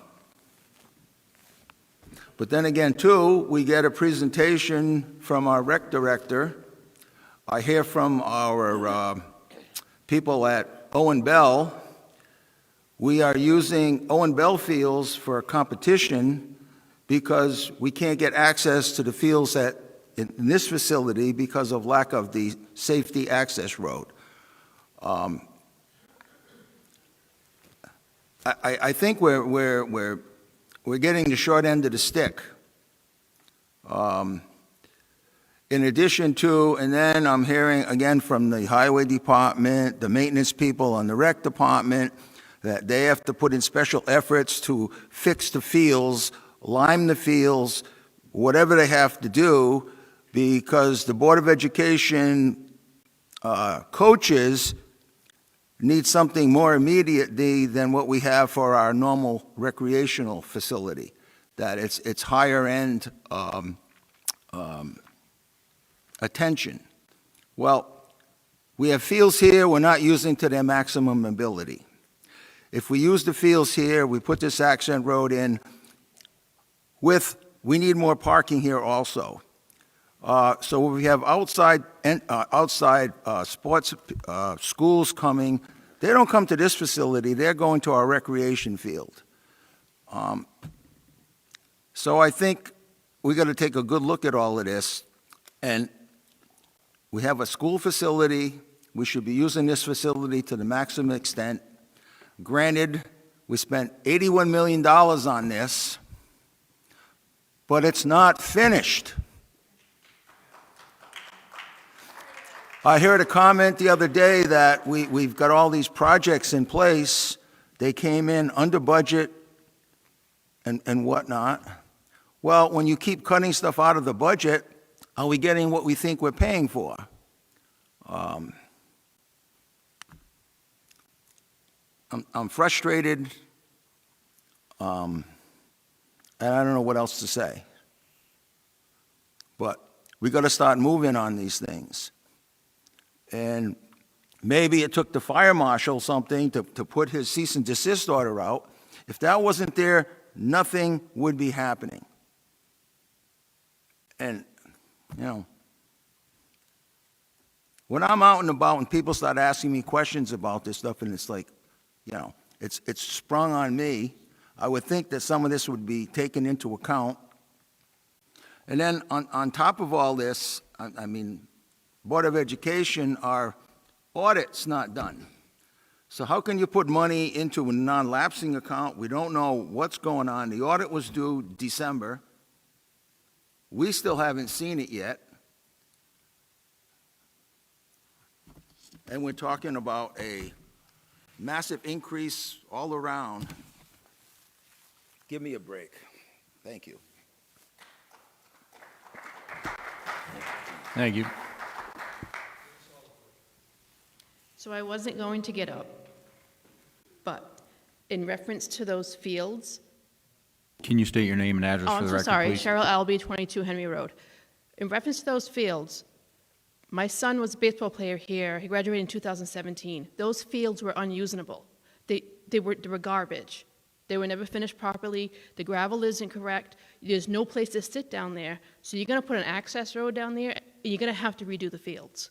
then again, too, we get a presentation from our rec director. I hear from our people at Owen Bell. We are using Owen Bell fields for competition because we can't get access to the fields in this facility because of lack of the safety access road. I think we're getting the short end of the stick. In addition to, and then I'm hearing again from the highway department, the maintenance people on the rec department, that they have to put in special efforts to fix the fields, lime the fields, whatever they have to do, because the Board of Education coaches need something more immediately than what we have for our normal recreational facility, that it's higher end attention. Well, we have fields here we're not using to their maximum ability. if we use the fields here, we put this accent road in, we need more parking here also. So we have outside sports schools coming. They don't come to this facility. They're going to our recreation field. So I think we got to take a good look at all of this. And we have a school facility. We should be using this facility to the maximum extent. Granted, we spent $81 million on this, but it's not finished. I heard a comment the other day that we've got all these projects in place. They came in under budget and whatnot. Well, when you keep cutting stuff out of the budget, are we getting what we think we're paying for? I'm frustrated, and I don't know what else to say. But we got to start moving on these things. And maybe it took the fire marshal something to put his cease and desist order out. If that wasn't there, nothing would be happening. And, you know, when I'm out and about and people start asking me questions about this stuff, and it's like, you know, it's sprung on me, I would think that some of this would be taken into account. And then on top of all this, I mean, Board of Education, our audit's not done. So how can you put money into a non-lapsing account? We don't know what's going on. The audit was due December. We still haven't seen it yet. And we're talking about a massive increase all around. Give me a break. Thank you. Thank you. So I wasn't going to get up, but in reference to those fields. Can you state your name and address Oh, for I'm the so record, sorry, please? Cheryl Albee, 22 Henry Road. In reference to those fields, my son was a baseball player here. He graduated in 2017. Those fields were unusable. They were garbage. They were never finished properly. The gravel isn't correct. There's no place to sit down there. So you're going to put an access road down there, and you're going to have to redo the fields.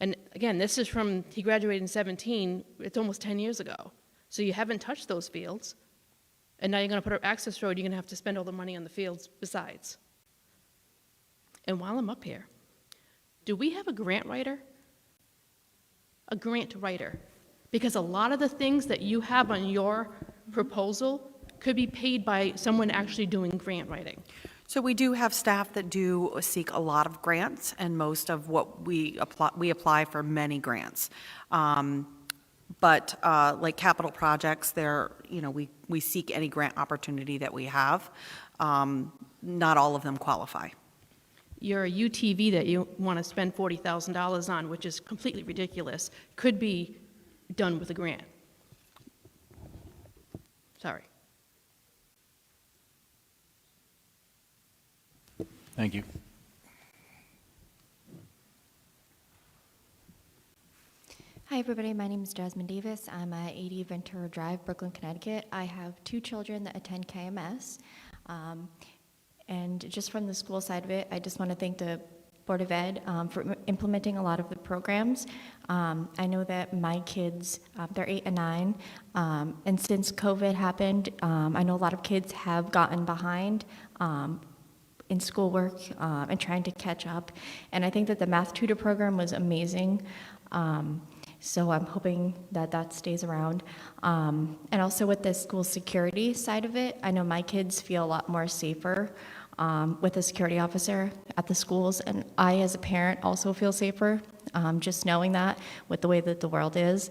And again, this is from, he graduated in 17, it's almost 10 years ago. So you haven't touched those fields, and now you're going to put an access road, you're going to have to spend all the money on the fields besides. And while I'm up here, do we have a grant writer? A grant writer. Because a lot of the things that you have on your proposal could be paid by someone actually doing grant writing. So we do have staff that do seek a lot of grants, and most of what we apply for many grants. But like capital projects, we seek any grant opportunity that we have. Not all of them qualify. Your UTV that you want to spend $40,000 on, which is completely ridiculous, could be done with a grant. Sorry. Thank you. Hi, everybody. My name is Jasmine Davis. I'm at 80 Ventura Drive, Brooklyn, Connecticut. I have 2 children that attend KMS. And just from the school side of it, I just want to thank the Board of Ed for implementing a lot of the programs. I know that my kids, they're 8 and 9, and since COVID happened, I know a lot of kids have gotten behind in schoolwork and trying to catch up. And I think that the math tutor program was amazing. So I'm hoping that that stays around. And also with the school security side of it, I know my kids feel a lot more safer with a security officer at the schools. And I, as a parent, also feel safer, just knowing that with the way that the world is.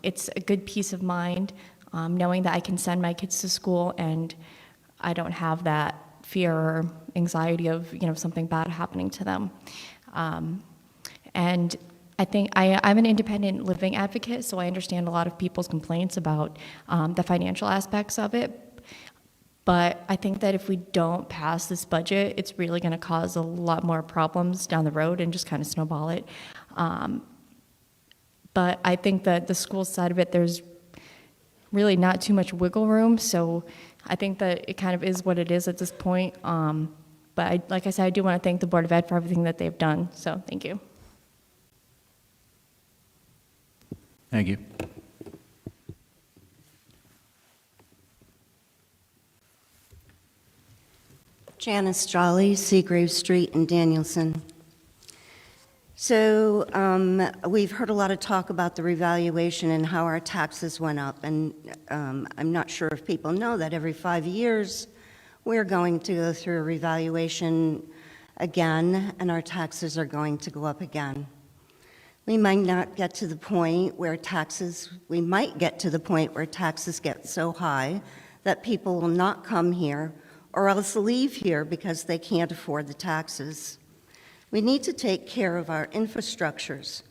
It's a good peace of mind, knowing that I can send my kids to school and I don't have that fear or anxiety of, something bad happening to them. And I think I'm an independent living advocate, so I understand a lot of people's complaints about the financial aspects of it. But I think that if we don't pass this budget, it's really going to cause a lot more problems down the road and just kind of snowball it. But I think that the school side of it, there's really not too much wiggle room. So I think that it kind of is what it is at this point. But like I said, I do want to thank the Board of Ed for everything that they've done. So thank you. Thank you. Janice Jolly, Seagrave Street in Danielson. So we've heard a lot of talk about the revaluation and how our taxes went up. And I'm not sure if people know that every 5 years, we're going to go through a revaluation again, and our taxes are going to go up again. We might get to the point where taxes get so high that people will not come here or else leave here because they can't afford the taxes. We need to take care of our infrastructures.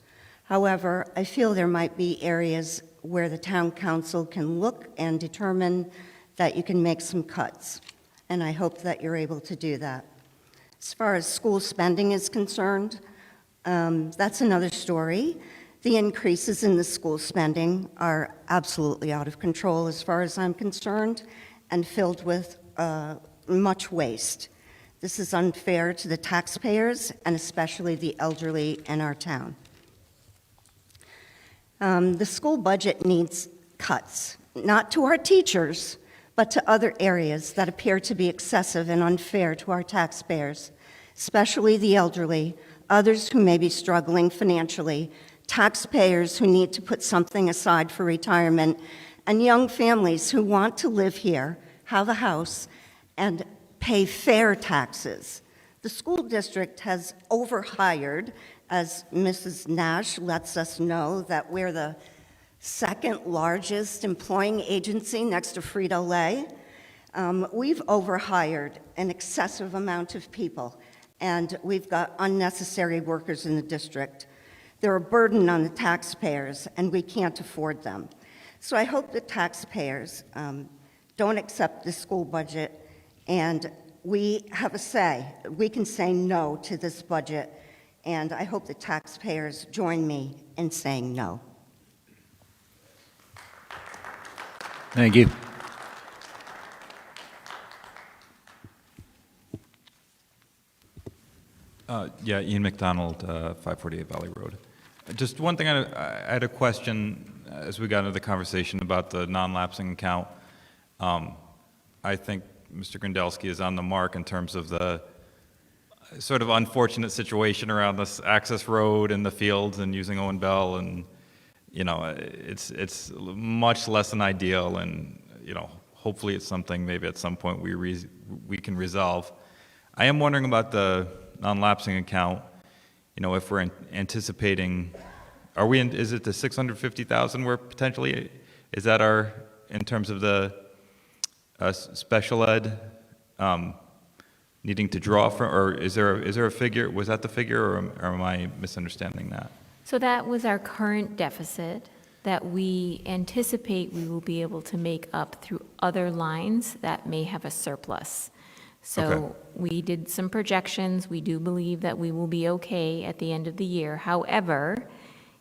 However, I feel there might be areas where the town council can look and determine that you can make some cuts, and I hope that you're able to do that. As far as school spending is concerned, that's another story. The increases in the school spending are absolutely out of control as far as I'm concerned, and filled with much waste. This is unfair to the taxpayers and especially the elderly in our town. The school budget needs cuts, not to our teachers, but to other areas that appear to be excessive and unfair to our taxpayers, especially the elderly, others who may be struggling financially, taxpayers who need to put something aside for retirement, and young families who want to live here, have a house, and pay fair taxes. The school district has overhired, as Mrs. Nash lets us know, that we're the second largest employing agency next to Frito-Lay. We've overhired an excessive amount of people, and we've got unnecessary workers in the district. They're a burden on the taxpayers, and we can't afford them. So I hope the taxpayers don't accept the school budget, and we have a say. We can say no to this budget, and I hope the taxpayers join me in saying no. Thank you. Yeah, Ian McDonald, 548 Valley Road. Just one thing, I had a question as we got into the conversation about the non-lapsing account. I think Mr. Grondelski is on the mark in terms of the sort of unfortunate situation around this access road and the fields and using Owen Bell, and you know, it's much less than ideal, and you know, hopefully it's something maybe at some point we can resolve. I am wondering about the non-lapsing account. You know, if we're anticipating, is it the 650,000 we're potentially, is that our, in terms of the special ed needing to draw from, or is there a figure, was that the figure, or am I misunderstanding that? So that was our current deficit that we anticipate we will be able to make up through other lines that may have a surplus. So Okay. we did some projections. We do believe that we will be okay at the end of the year. However,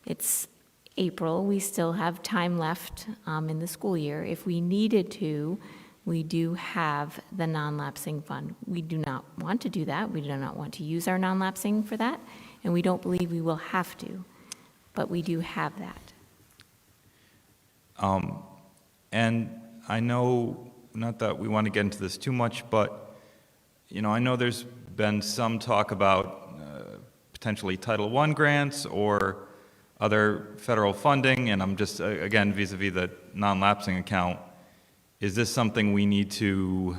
it's April. We still have time left in the school year. If we needed to, we do have the non-lapsing fund. We do not want to do that. We do not want to use our non-lapsing for that, and we don't believe we will have to, but we do have that. And I know, not that we want to get into this too much, but you know, I know there's been some talk about potentially Title I grants or other federal funding, and I'm just, again, vis-a-vis the non-lapsing account, is this something we need to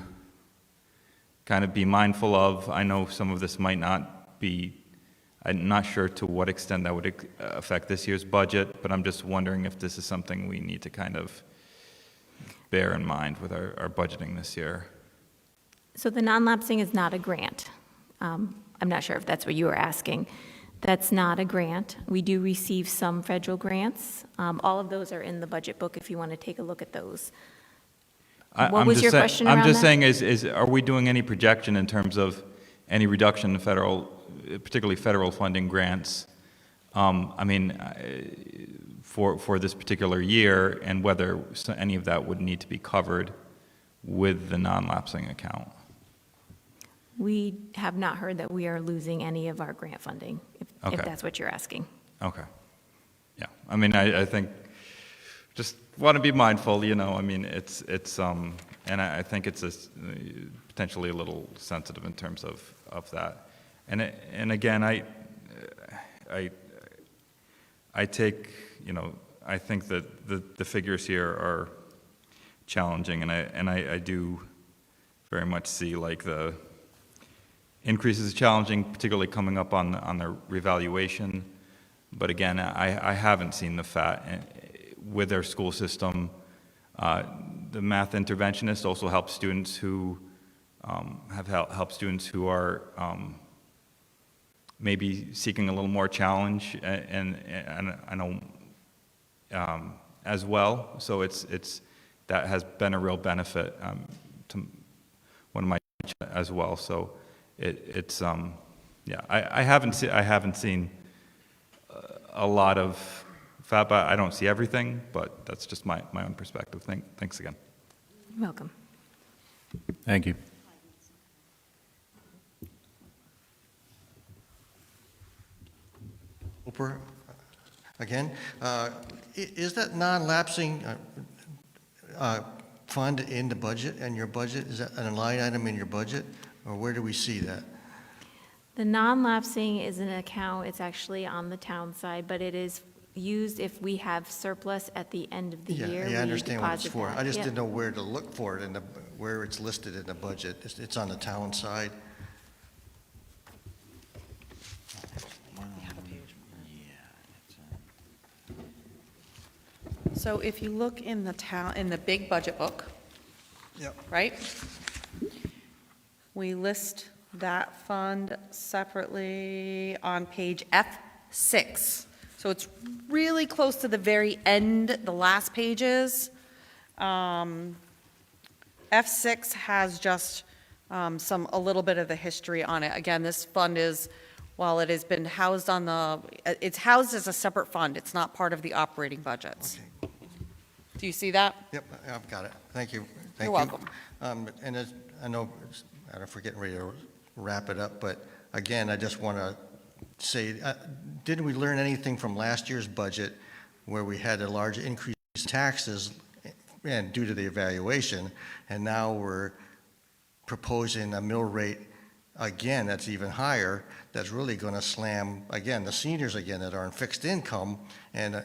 kind of be mindful of? I know some of this might not be, I'm not sure to what extent that would affect this year's budget, but I'm just wondering if this is something we need to kind of bear in mind with our budgeting this year. So the non-lapsing is not a grant. I'm not sure if that's what you were asking. That's not a grant. We do receive some federal grants. All of those are in the budget book if you want to take a look at those. What was your question around that? I'm just saying, are we doing any projection in terms of any reduction in federal, particularly federal funding grants? I mean, for this particular year, and whether any of that would need to be covered with the non-lapsing account. We have not heard that we are losing any of our grant funding, if Okay. that's what you're asking. Okay. Yeah, I mean, I think, just want to be mindful, you know, I mean, it's and I think it's potentially a little sensitive in terms of that. And again, I take, you know, I think that the figures here are challenging, and I do very much see like the increases challenging, particularly coming up on the revaluation. But again, I haven't seen the fat with their school system. The math interventionist also helps students who have helped students who are maybe seeking a little more challenge, and I know as well. So it's that has been a real benefit to one of my as well. So it's yeah, I haven't seen a lot of fat, but I don't see everything, but that's just my own perspective. Thanks again. You're welcome. Thank you. Hooper, again, is that non-lapsing fund in the budget, and your budget, is that a line item in your budget, or where do we see that? The non-lapsing is an account, it's actually on the town side, but it is used if we have surplus at the end of the year. Yeah, I understand what it's deposit for. that. I just Yep. didn't know where to look for it, where it's listed in the budget. It's on the town side. So if you look in the big budget book, Yep. right? We list that fund separately on page F6. So it's really close to the very end, the last pages. F6 has just a little bit of the history on it. Again, this fund is, while it has been housed it's housed as a separate fund. It's not part of the operating budgets. Okay. Do you see that? Yep, I've got it. Thank you. Thank You're you. welcome. And I know, I'm forgetting ready to wrap it up, but again, I just want to say, didn't we learn anything from last year's budget where we had a large increase in taxes and due to the evaluation, and now we're proposing a mill rate again that's even higher, that's really going to slam, again, the seniors again that are on fixed income. And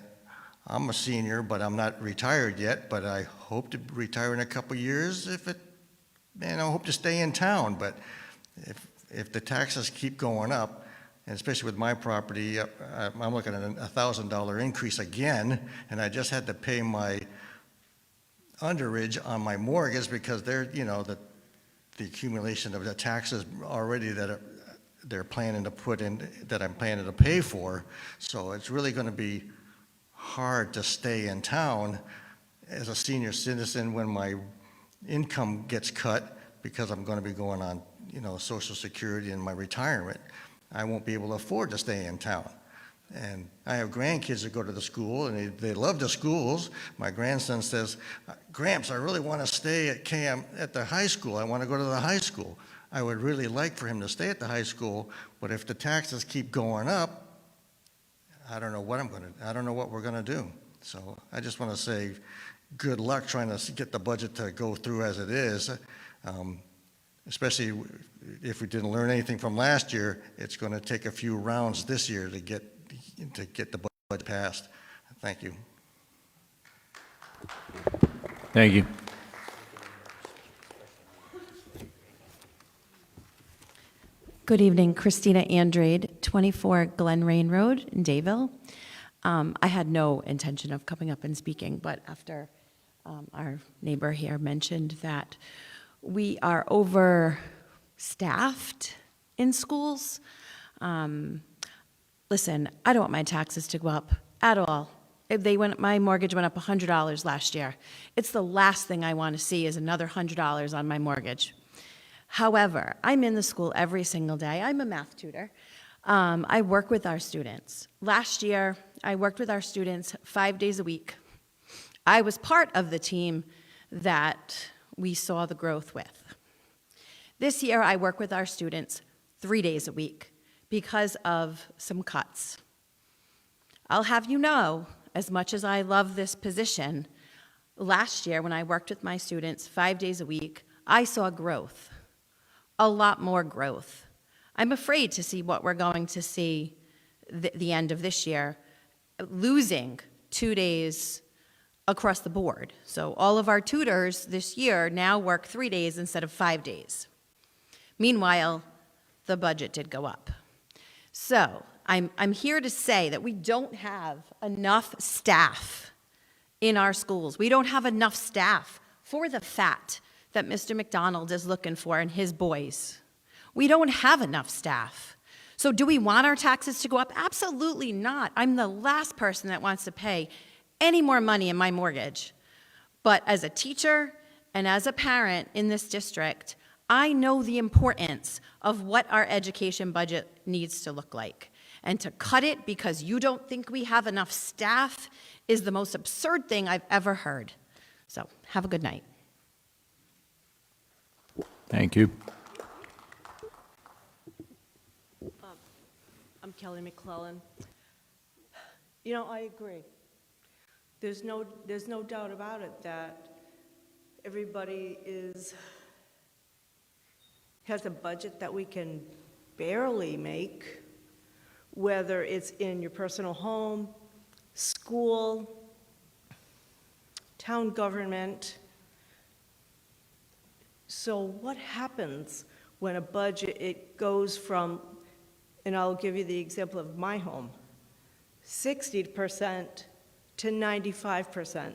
I'm a senior, but I'm not retired yet, but I hope to retire in a couple years and I hope to stay in town. But if the taxes keep going up, and especially with my property, I'm looking at a $1,000 increase again, and I just had to pay my underage on my mortgage because they're, you know, the accumulation of the taxes already that they're planning to put in, that I'm planning to pay for. So it's really going to be hard to stay in town as a senior citizen when my income gets cut because I'm going to be going on, you know, Social Security and my retirement. I won't be able to afford to stay in town. And I have grandkids that go to the school, and they love the schools. My grandson says, "Gramps, I really want to stay at the high school. I want to go to the high school." I would really like for him to stay at the high school, but if the taxes keep going up, I don't know what we're going to do. So I just want to say good luck trying to get the budget to go through as it is. Especially if we didn't learn anything from last year, it's going to take a few rounds this year to get the budget passed. Thank you. Thank you. Good evening, Christina Andrade, 24 Glen Rain Road in Dayville. I had no intention of coming up and speaking, but after our neighbor here mentioned that we are overstaffed in schools. Listen, I don't want my taxes to go up at all. My mortgage went up $100 last year. It's the last thing I want to see is another $100 on my mortgage. However, I'm in the school every single day. I'm a math tutor. I work with our students. Last year, I worked with our students 5 days a week. I was part of the team that we saw the growth with. This year, I work with our students 3 days a week because of some cuts. I'll have you know, as much as I love this position, last year when I worked with my students 5 days a week, I saw growth, a lot more growth. I'm afraid to see what we're going to see the end of this year, losing 2 days across the board. So all of our tutors this year now work 3 days instead of 5 days. Meanwhile, the budget did go up. So I'm here to say that we don't have enough staff in our schools. We don't have enough staff for the fat that Mr. McDonald is looking for in his boys. We don't have enough staff. So do we want our taxes to go up? Absolutely not. I'm the last person that wants to pay any more money in my mortgage. But as a teacher and as a parent in this district, I know the importance of what our education budget needs to look like. And to cut it because you don't think we have enough staff is the most absurd thing I've ever heard. So have a good night. Thank you. I'm Kelly McClellan. You know, I agree. There's no doubt about it that everybody has a budget that we can barely make, whether it's in your personal home, school, town government. So what happens when a budget, it goes from, and I'll give you the example of my home, 60% to 95%?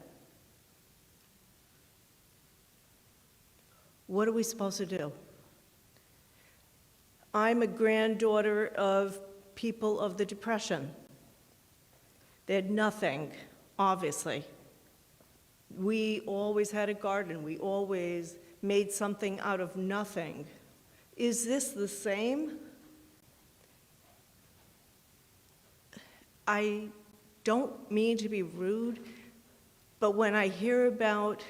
What are we supposed to do? I'm a granddaughter of people of the Depression. They had nothing, obviously. We always had a garden. We always made something out of nothing. Is this the same? I don't mean to be rude, but when I hear about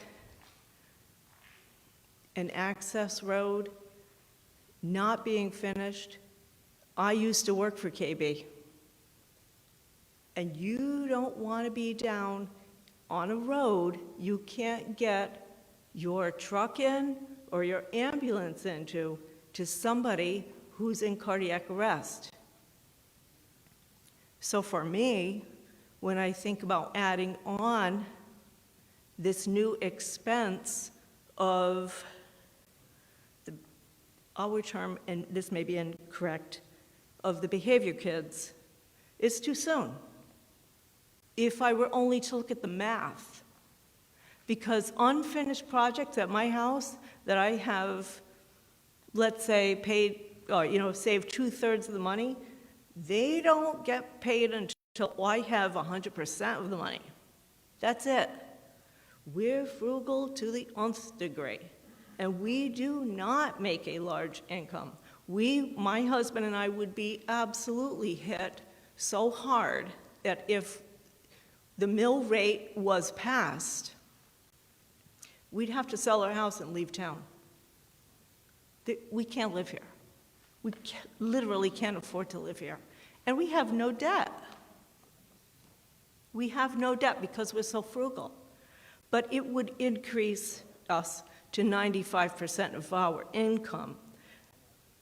an access road not being finished, I used to work for KB. And you don't want to be down on a road you can't get your truck in or your ambulance into to somebody who's in cardiac arrest. So for me, when I think about adding on this new expense of our term, and this may be incorrect, of the behavior kids, it's too soon. If I were only to look at the math, because unfinished projects at my house that I have, let's say, paid, saved 2/3 of the money, they don't get paid until I have 100% of the money. That's it. We're frugal to the nth degree, and we do not make a large income. My husband and I would be absolutely hit so hard that if the mill rate was passed, we'd have to sell our house and leave town. We can't live here. We literally can't afford to live here. And we have no debt. We have no debt because we're so frugal. But it would increase us to 95% of our income.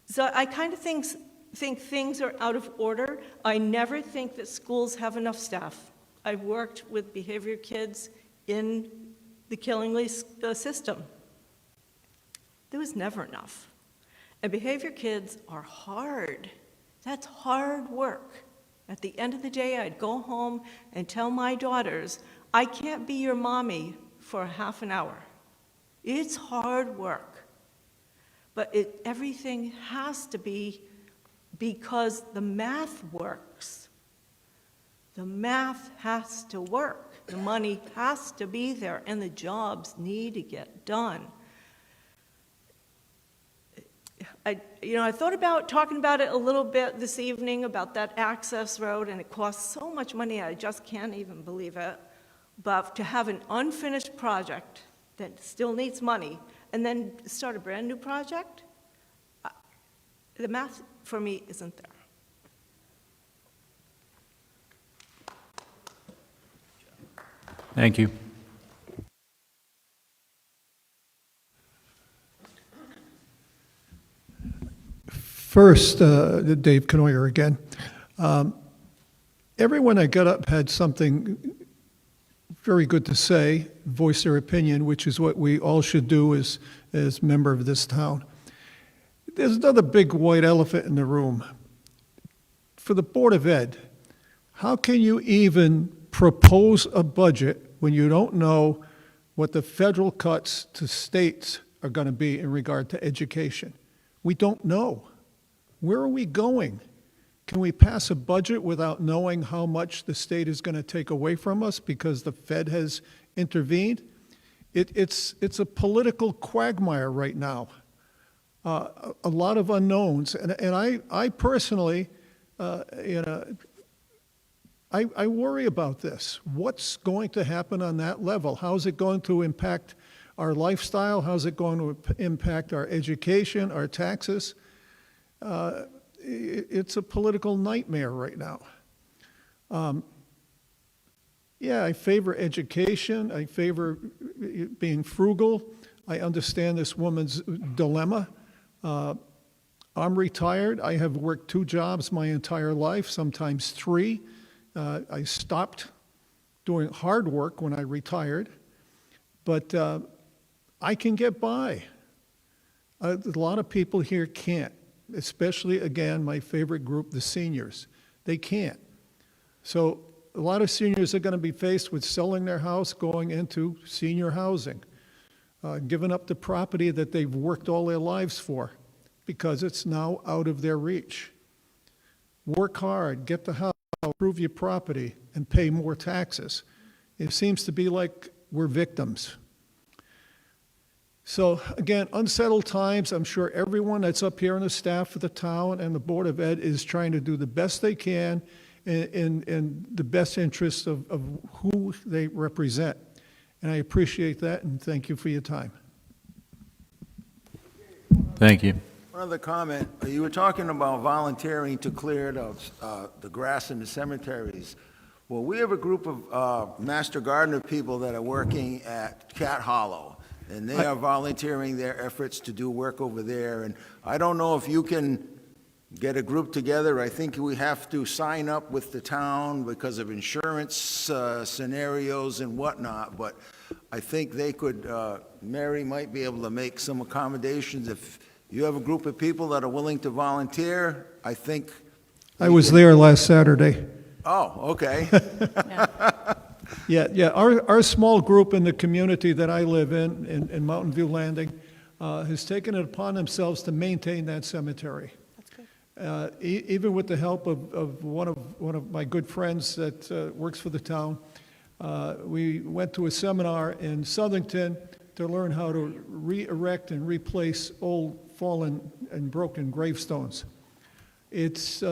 So I kind of think things are out of order. I never think that schools have enough staff. I've worked with behavior kids in the Killingly system. There was never enough. And behavior kids are hard. That's hard work. At the end of the day, I'd go home and tell my daughters, I can't be your mommy for half an hour. It's hard work. But everything has to be because the math works. The math has to work. The money has to be there, and the jobs need to get done. I thought about talking about it a little bit this evening, about that access road, and it costs so much money, I just can't even believe it. But to have an unfinished project that still needs money, and then start a brand-new project, the math for me isn't there. Thank you. First, Dave Canoyer again. Everyone that got up had something very good to say, voice their opinion, which is what we all should do as member of this town. There's another big white elephant in the room. For the Board of Ed, how can you even propose a budget when you don't know what the federal cuts to states are going to be in regard to education? We don't know. Where are we going? Can we pass a budget without knowing how much the state is going to take away from us because the Fed has intervened? It's a political quagmire right now. A lot of unknowns. And I personally, I worry about this. What's going to happen on that level? How's it going to impact our lifestyle? How's it going to impact our education, our taxes? It's a political nightmare right now. Yeah, I favor education. I favor being frugal. I understand this woman's dilemma. I'm retired. I have worked 2 jobs my entire life, sometimes 3. I stopped doing hard work when I retired, but I can get by. A lot of people here can't, especially, again, my favorite group, the seniors. They can't. So a lot of seniors are going to be faced with selling their house, going into senior housing, giving up the property that they've worked all their lives for because it's now out of their reach. Work hard, get the house, improve your property, and pay more taxes. It seems to be like we're victims. So again, unsettled times. I'm sure everyone that's up here on the staff of the town and the Board of Ed is trying to do the best they can in the best interests of who they represent. And I appreciate that, and thank you for your time. Thank you. One other comment. You were talking about volunteering to clear the grass in the cemeteries. Well, we have a group of master gardener people that are working at Cat Hollow, and they are volunteering their efforts to do work over there. And I don't know if you can get a group together. I think we have to sign up with the town because of insurance scenarios and whatnot, but I think they could, Mary might be able to make some accommodations. If you have a group of people that are willing to volunteer, I think. I was there last Saturday. Oh, okay. Yeah. Our small group in the community that I live in Mountain View Landing, has taken it upon themselves to maintain that cemetery. That's good. Even with the help of one of my good friends that works for the town, we went to a seminar in Southington to learn how to re-erect and replace old fallen and broken gravestones. It's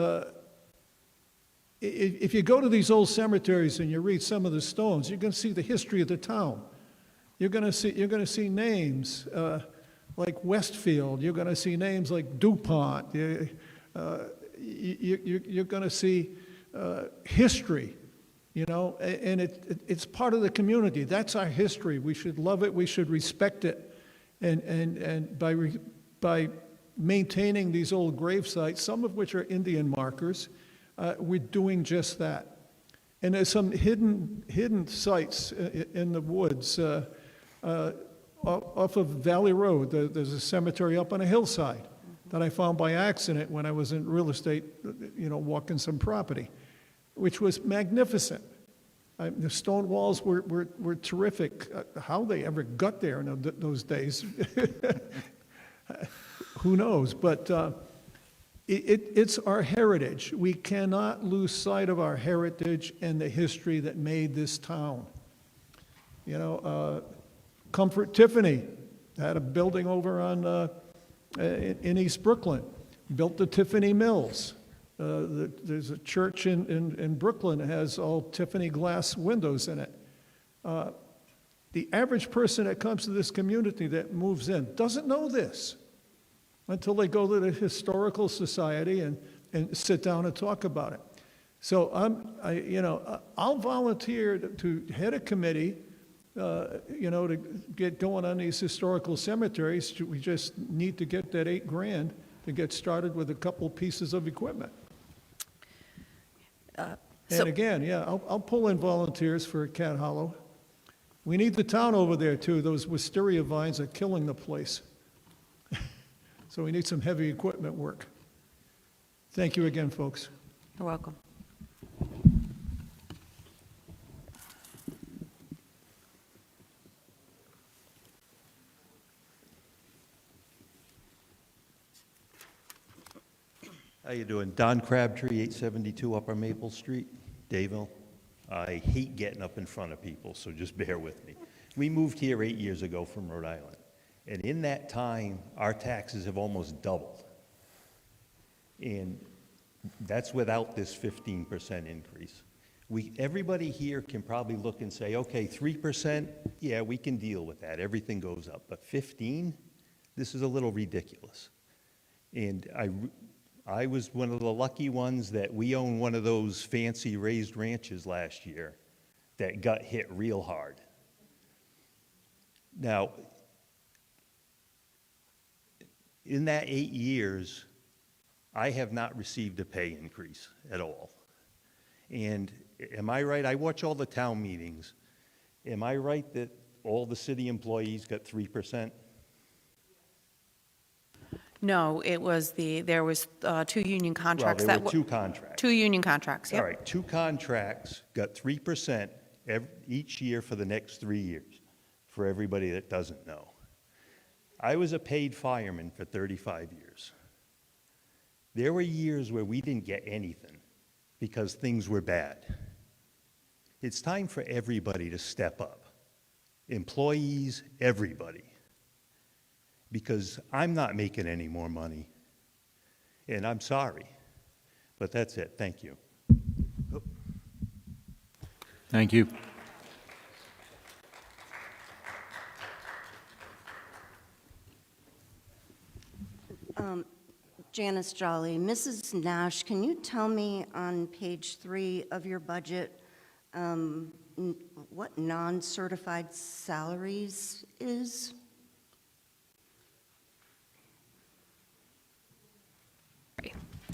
if you go to these old cemeteries and you read some of the stones, you're going to see the history of the town. You're going to see names like Westfield. You're going to see names like DuPont. You're going to see history, and it's part of the community. That's our history. We should love it. We should respect it, and by maintaining these old grave sites, some of which are Indian markers. We're doing just that. And there's some hidden sites in the woods off of Valley Road. There's a cemetery up on a hillside that I found by accident when I was in real estate, walking some property, which was magnificent. The stone walls were terrific. How they ever got there in those days, who knows? But it's our heritage. We cannot lose sight of our heritage and the history that made this town. Comfort Tiffany had a building over on in East Brooklyn, built the Tiffany Mills. There's a church in Brooklyn that has all Tiffany glass windows in it. The average person that comes to this community that moves in doesn't know this until they go to the Historical Society and sit down and talk about it. So I'll volunteer to head a committee, to get going on these historical cemeteries. We just need to get that $8,000 to get started with a couple pieces of equipment. And again, I'll pull in volunteers for Cat Hollow. We need the town over there too. Those wisteria vines are killing the place. So we need some heavy equipment work. Thank you again, folks. You're welcome. How you doing? Don Crabtree, 872 Upper Maple Street, Dayville. I hate getting up in front of people, so just bear with me. We moved here 8 years ago from Rhode Island, and in that time, our taxes have almost doubled. And that's without this 15% increase. Everybody here can probably look and say, okay, 3%, yeah, we can deal with that. Everything goes up. But 15, this is a little ridiculous. And I was one of the lucky ones that we owned one of those fancy raised ranches last year that got hit real hard. Now, in that 8 years, I have not received a pay increase at all. And am I right? I watch all the town meetings. Am I right that all the city employees got 3%? No, there was 2 union contracts. Well, there were 2 contracts. 2 union contracts, yep. All right, 2 contracts got 3% each year for the next 3 years, for everybody that doesn't know. I was a paid fireman for 35 years. There were years where we didn't get anything because things were bad. It's time for everybody to step up. Employees, everybody. Because I'm not making any more money. And I'm sorry. But that's it. Thank you. Thank you. Janice Jolly. Mrs. Nash, can you tell me on page 3 of your budget what non-certified salaries is?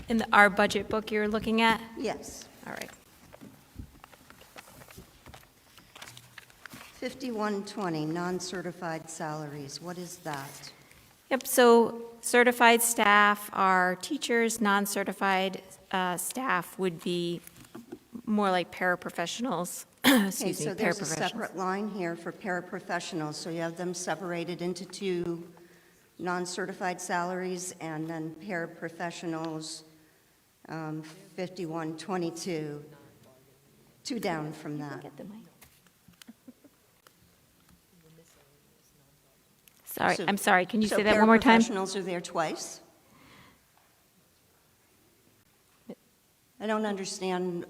In our budget book you're looking at? Yes. All right. 5120, non-certified salaries. What is that? Yep, so certified staff are teachers, non-certified staff would be more like paraprofessionals. Excuse me, so there's a paraprofessionals. separate line here for paraprofessionals, so you have them separated into 2 non-certified salaries and then paraprofessionals, 5122, 2 down from that. Sorry, So- I'm sorry, can you so say that one more time? paraprofessionals are there twice? I don't understand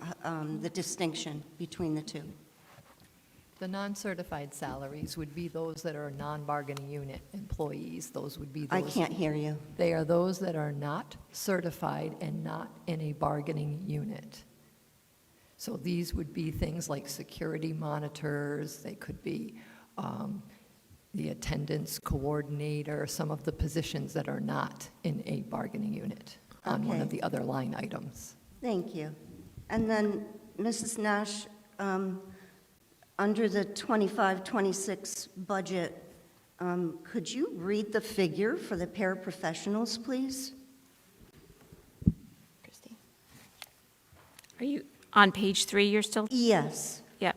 the distinction between the 2. The non-certified salaries would be those that are non-bargaining unit employees. Those would be those. I can't hear you. They are those that are not certified and not in a bargaining unit. So these would be things like security monitors, they could be the attendance coordinator, some of the positions that are not in a bargaining unit on one of Okay. the other line items. Thank you. And then, Mrs. Nash, under the 25-26 budget, could you read the figure for the paraprofessionals, please? Christy. Are you on page 3 you're still? Yes. Yep.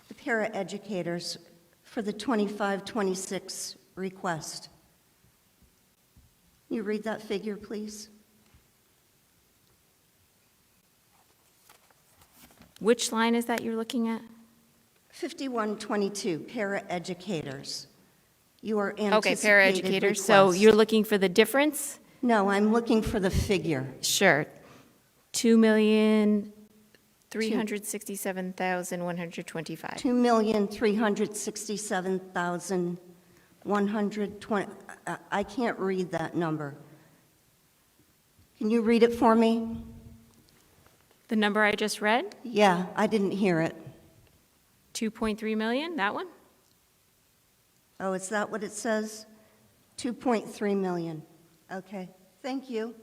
The paraeducators for the 25-26 request. Can you read that figure, please? Which line is that you're looking at? 5122, paraeducators. your Okay, anticipated paraeducators, so request. you're looking for the difference? No, I'm looking for the figure. Sure. 2,367,125. 2,367,120. I can't read that number. Can you read it for me? The number I just read, Yeah, I didn't hear it. 2.3 million, that one? Oh, is that what it says? 2.3 million. Okay, thank you.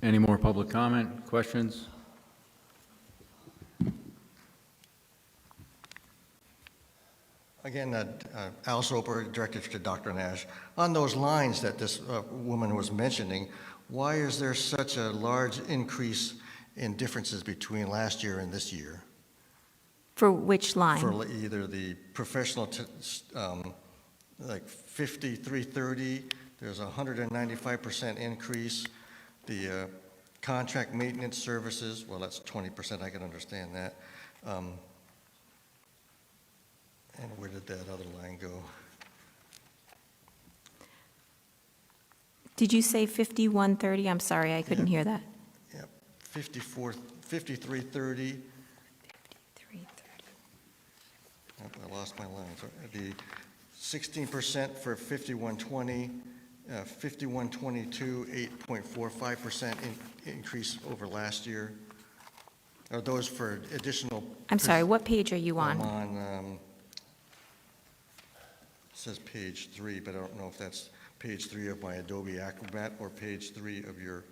Any more public comment, questions? Again, Al Soper, directed to Dr. Nash. On those lines that this woman was mentioning, why is there such a large increase in differences between last year and this year? For which line? For either the professional, like 5330, there's a 195% increase. The contract maintenance services, well, that's 20%, I can understand that. And where did that other line go? Did you say 5130? I'm sorry, I couldn't hear that. Yep, 5330. I lost my line. Sorry. The 16% for 5120, 5122, 8.45% increase over last year. Are those for additional? I'm sorry, what page are you on? I'm on, it says page 3, but I don't know if that's page 3 of my Adobe Acrobat or page 3 of your.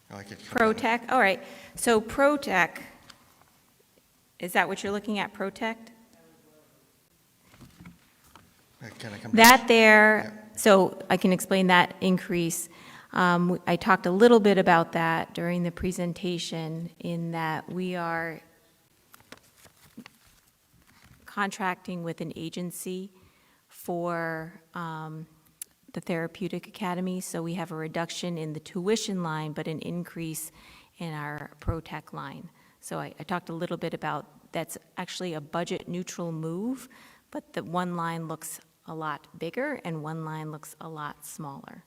I could come down. ProTech, all right. So ProTech, is that what you're looking at, ProTech? Can I come That down? there, so I can explain that increase. I talked a little bit about that during the presentation in that we are contracting with an agency for the Therapeutic Academy, so we have a reduction in the tuition line, but an increase in our ProTech line. So I talked a little bit about that's actually a budget neutral move, but the one line looks a lot bigger and one line looks a lot smaller.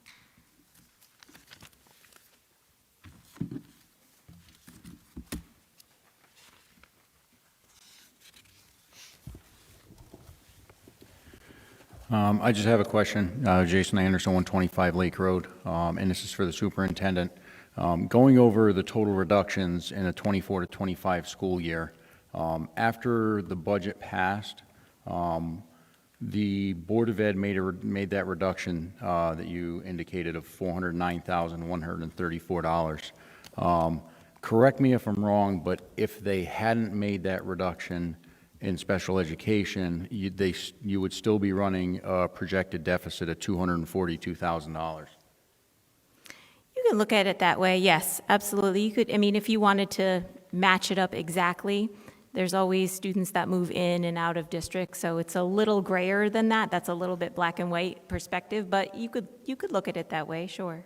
I just have a question. Jason Anderson, 125 Lake Road, and this is for the superintendent. Going over the total reductions in a 24 to 25 school year, after the budget passed, the Board of Ed made that reduction that you indicated of $409,134. Correct me if I'm wrong, but if they hadn't made that reduction in special education, you would still be running a projected deficit of $242,000. You can look at it that way, yes, absolutely. You could, I mean, if you wanted to match it up exactly, there's always students that move in and out of district, so it's a little grayer than that. That's a little bit black and white perspective, but you could look at it that way, sure.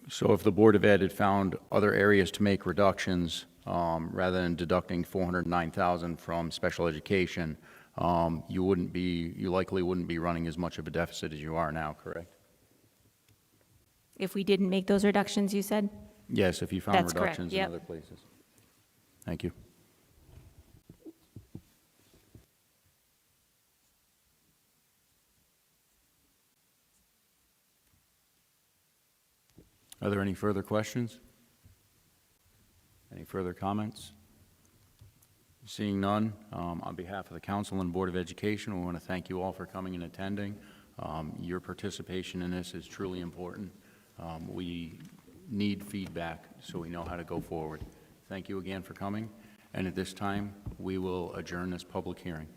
So if the Board of Ed had found other areas to make reductions, rather than deducting $409,000 from special education, you likely wouldn't be running as much of a deficit as you are now, correct? If we didn't make those reductions, you said? Yes, if you found That's correct, reductions in yep. other places. Thank you. Are there any further questions? Any further comments? Seeing none, on behalf of the Council and Board of Education, we want to thank you all for coming and attending. Your participation in this is truly important. We need feedback so we know how to go forward. Thank you again for coming, and at this time, we will adjourn this public hearing.